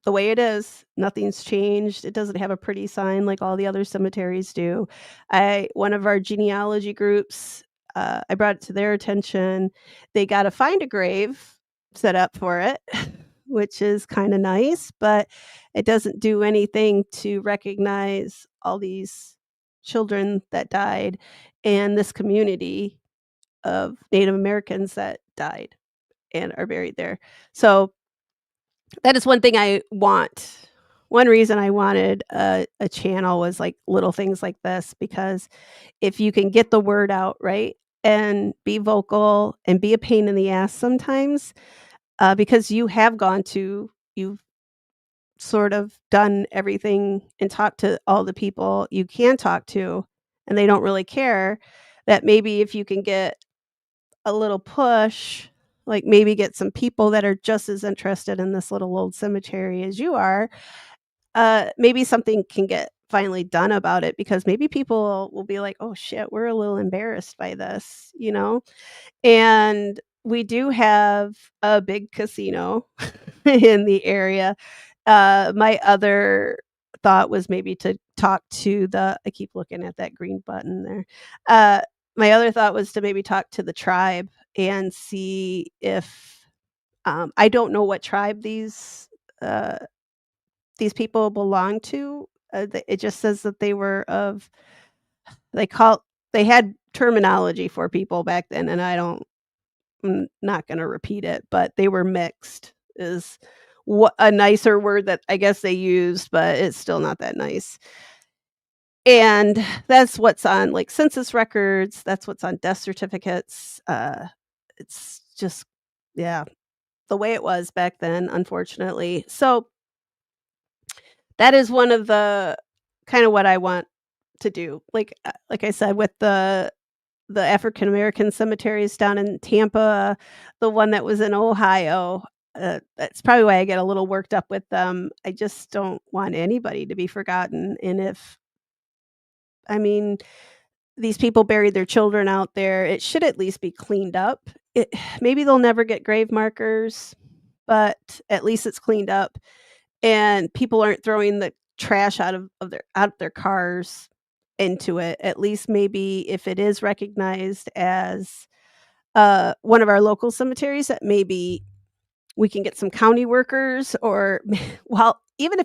the way it is, nothing's changed, it doesn't have a pretty sign like all the other cemeteries do. I One of our genealogy groups, I brought it to their attention. They gotta find a grave set up for it, which is kinda nice, but it doesn't do anything to recognize all these children that died and this community of Native Americans that died and are buried there. So that is one thing I want. One reason I wanted a channel was, like, little things like this, because if you can get the word out, right, and be vocal and be a pain in the ass sometimes, because you've sort of done everything and talked to all the people you can talk to, and they don't really care, that maybe if you can get a little push, like, maybe get some people that are just as interested in this little old cemetery as you are, maybe something can get finally done about it because maybe people will be like, "Oh, shit, we're a little embarrassed by this," you know? And we do have a big casino in the area. My other thought was maybe to talk to I keep looking at that green button there. Uh, my other thought was to maybe talk to the tribe and see if I don't know what tribe uh, these people belong to. It just says that they were of they call they had terminology for people back then, and I don't. I'm not gonna repeat it, but they were mixed is what a nicer word that I guess they used, but it's still not that nice. And that's what's on, like, census records, that's what's on death certificates, it's just yeah, the way it was back then, unfortunately. So, that is one of the kinda what I want to do. Like I said, with the African American cemeteries down in Tampa, the one that was in Ohio, that's probably why I get a little worked up with them. I just don't want anybody to be forgotten, and if I mean, these people buried their children out there, it should at least be cleaned up. It maybe they'll never get grave markers, but at least it's cleaned up, and people aren't throwing the trash out of their cars into it. At least maybe if it is recognized as, one of our local cemeteries, that maybe we can get some county workers or well, even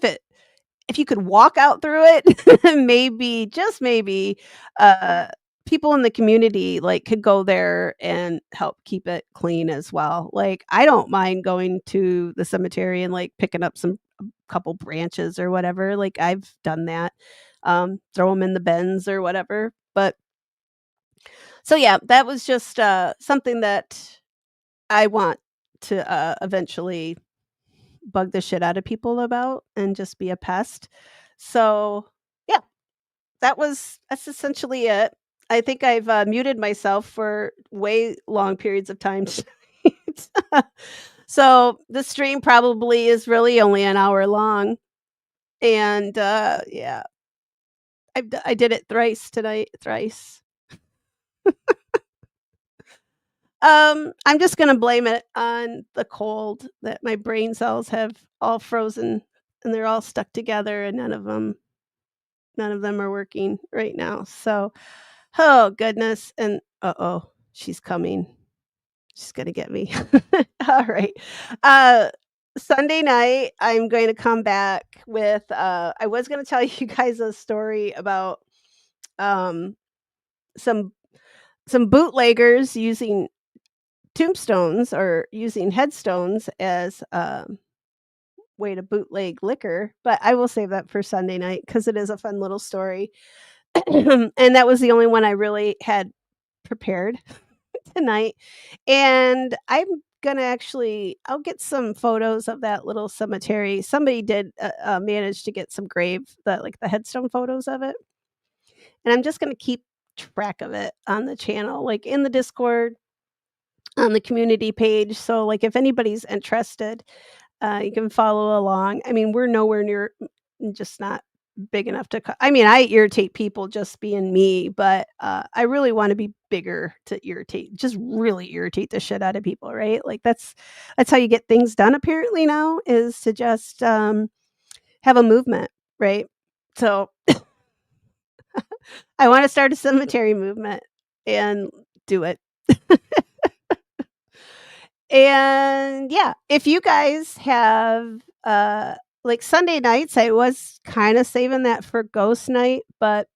if you could walk out through it, maybe, just maybe, uh, people in the community, like, could go there and help keep it clean as well. Like, I don't mind going to the cemetery and, like, picking up some couple branches or whatever, like, I've done that, throw them in the bins or whatever, but so, yeah, that was just, something that I want to, eventually bug the shit out of people about and just be a pest. So, yeah, that's essentially it. I think I've, muted myself for way long periods of time tonight. So, the stream probably is really only an hour long, and, yeah, I did it thrice tonight, thrice. I'm just gonna blame it on the cold that my brain cells have all frozen, and they're all stuck together, and none of them are working right now, so oh goodness, and uh-oh, she's coming. She's gonna get me. Alright. Uh, Sunday night, I'm going to come back with, I was gonna tell you guys a story about, um, some some bootleggers using tombstones or using headstones as a way to bootleg liquor, but I will save that for Sunday night because it is a fun little story. And that was the only one I really had prepared tonight. And I'm gonna actually I'll get some photos of that little cemetery. Somebody did manage to get some the headstone photos of it, and I'm just gonna keep track of it on the channel, like in the Discord, on the community page. So, like, if anybody's interested, you can follow along. I mean, we're nowhere near just not big enough to I mean, I irritate people just being me, but, I really wanna be bigger to irritate just really irritate the shit out of people, right? Like, that's how you get things done apparently now is to just, have a movement, right? So, I wanna start a cemetery movement and do it. And yeah, if you guys have, like Sunday nights, I was kinda saving that for ghost night, but,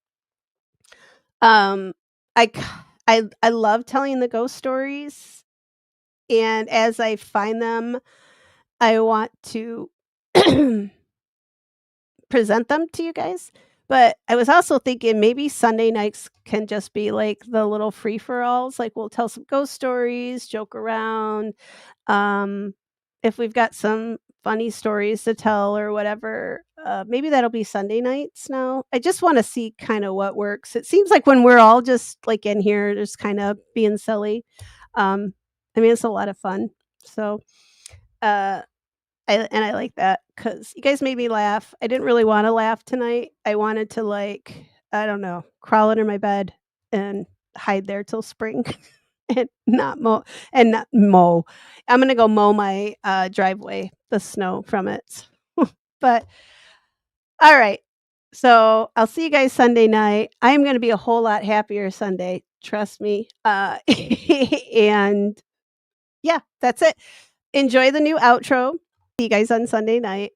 um, I k I love telling the ghost stories, and as I find them, I want to present them to you guys, but I was also thinking maybe Sunday nights can just be like the little free-for-alls, like, we'll tell some ghost stories, joke around, um, if we've got some funny stories to tell or whatever, maybe that'll be Sunday nights now. I just wanna see kinda what works. It seems like when we're all just, like, in here just kinda being silly, I mean, it's a lot of fun. So, uh I like that because you guys made me laugh. I didn't really wanna laugh tonight. I wanted to, like, I don't know, crawl under my bed and hide there till spring and not mow. I'm gonna go mow my, driveway, the snow from it. But, alright. So, I'll see you guys Sunday night. I'm gonna be a whole lot happier Sunday, trust me. And yeah, that's it. Enjoy the new outro. See you guys on Sunday night.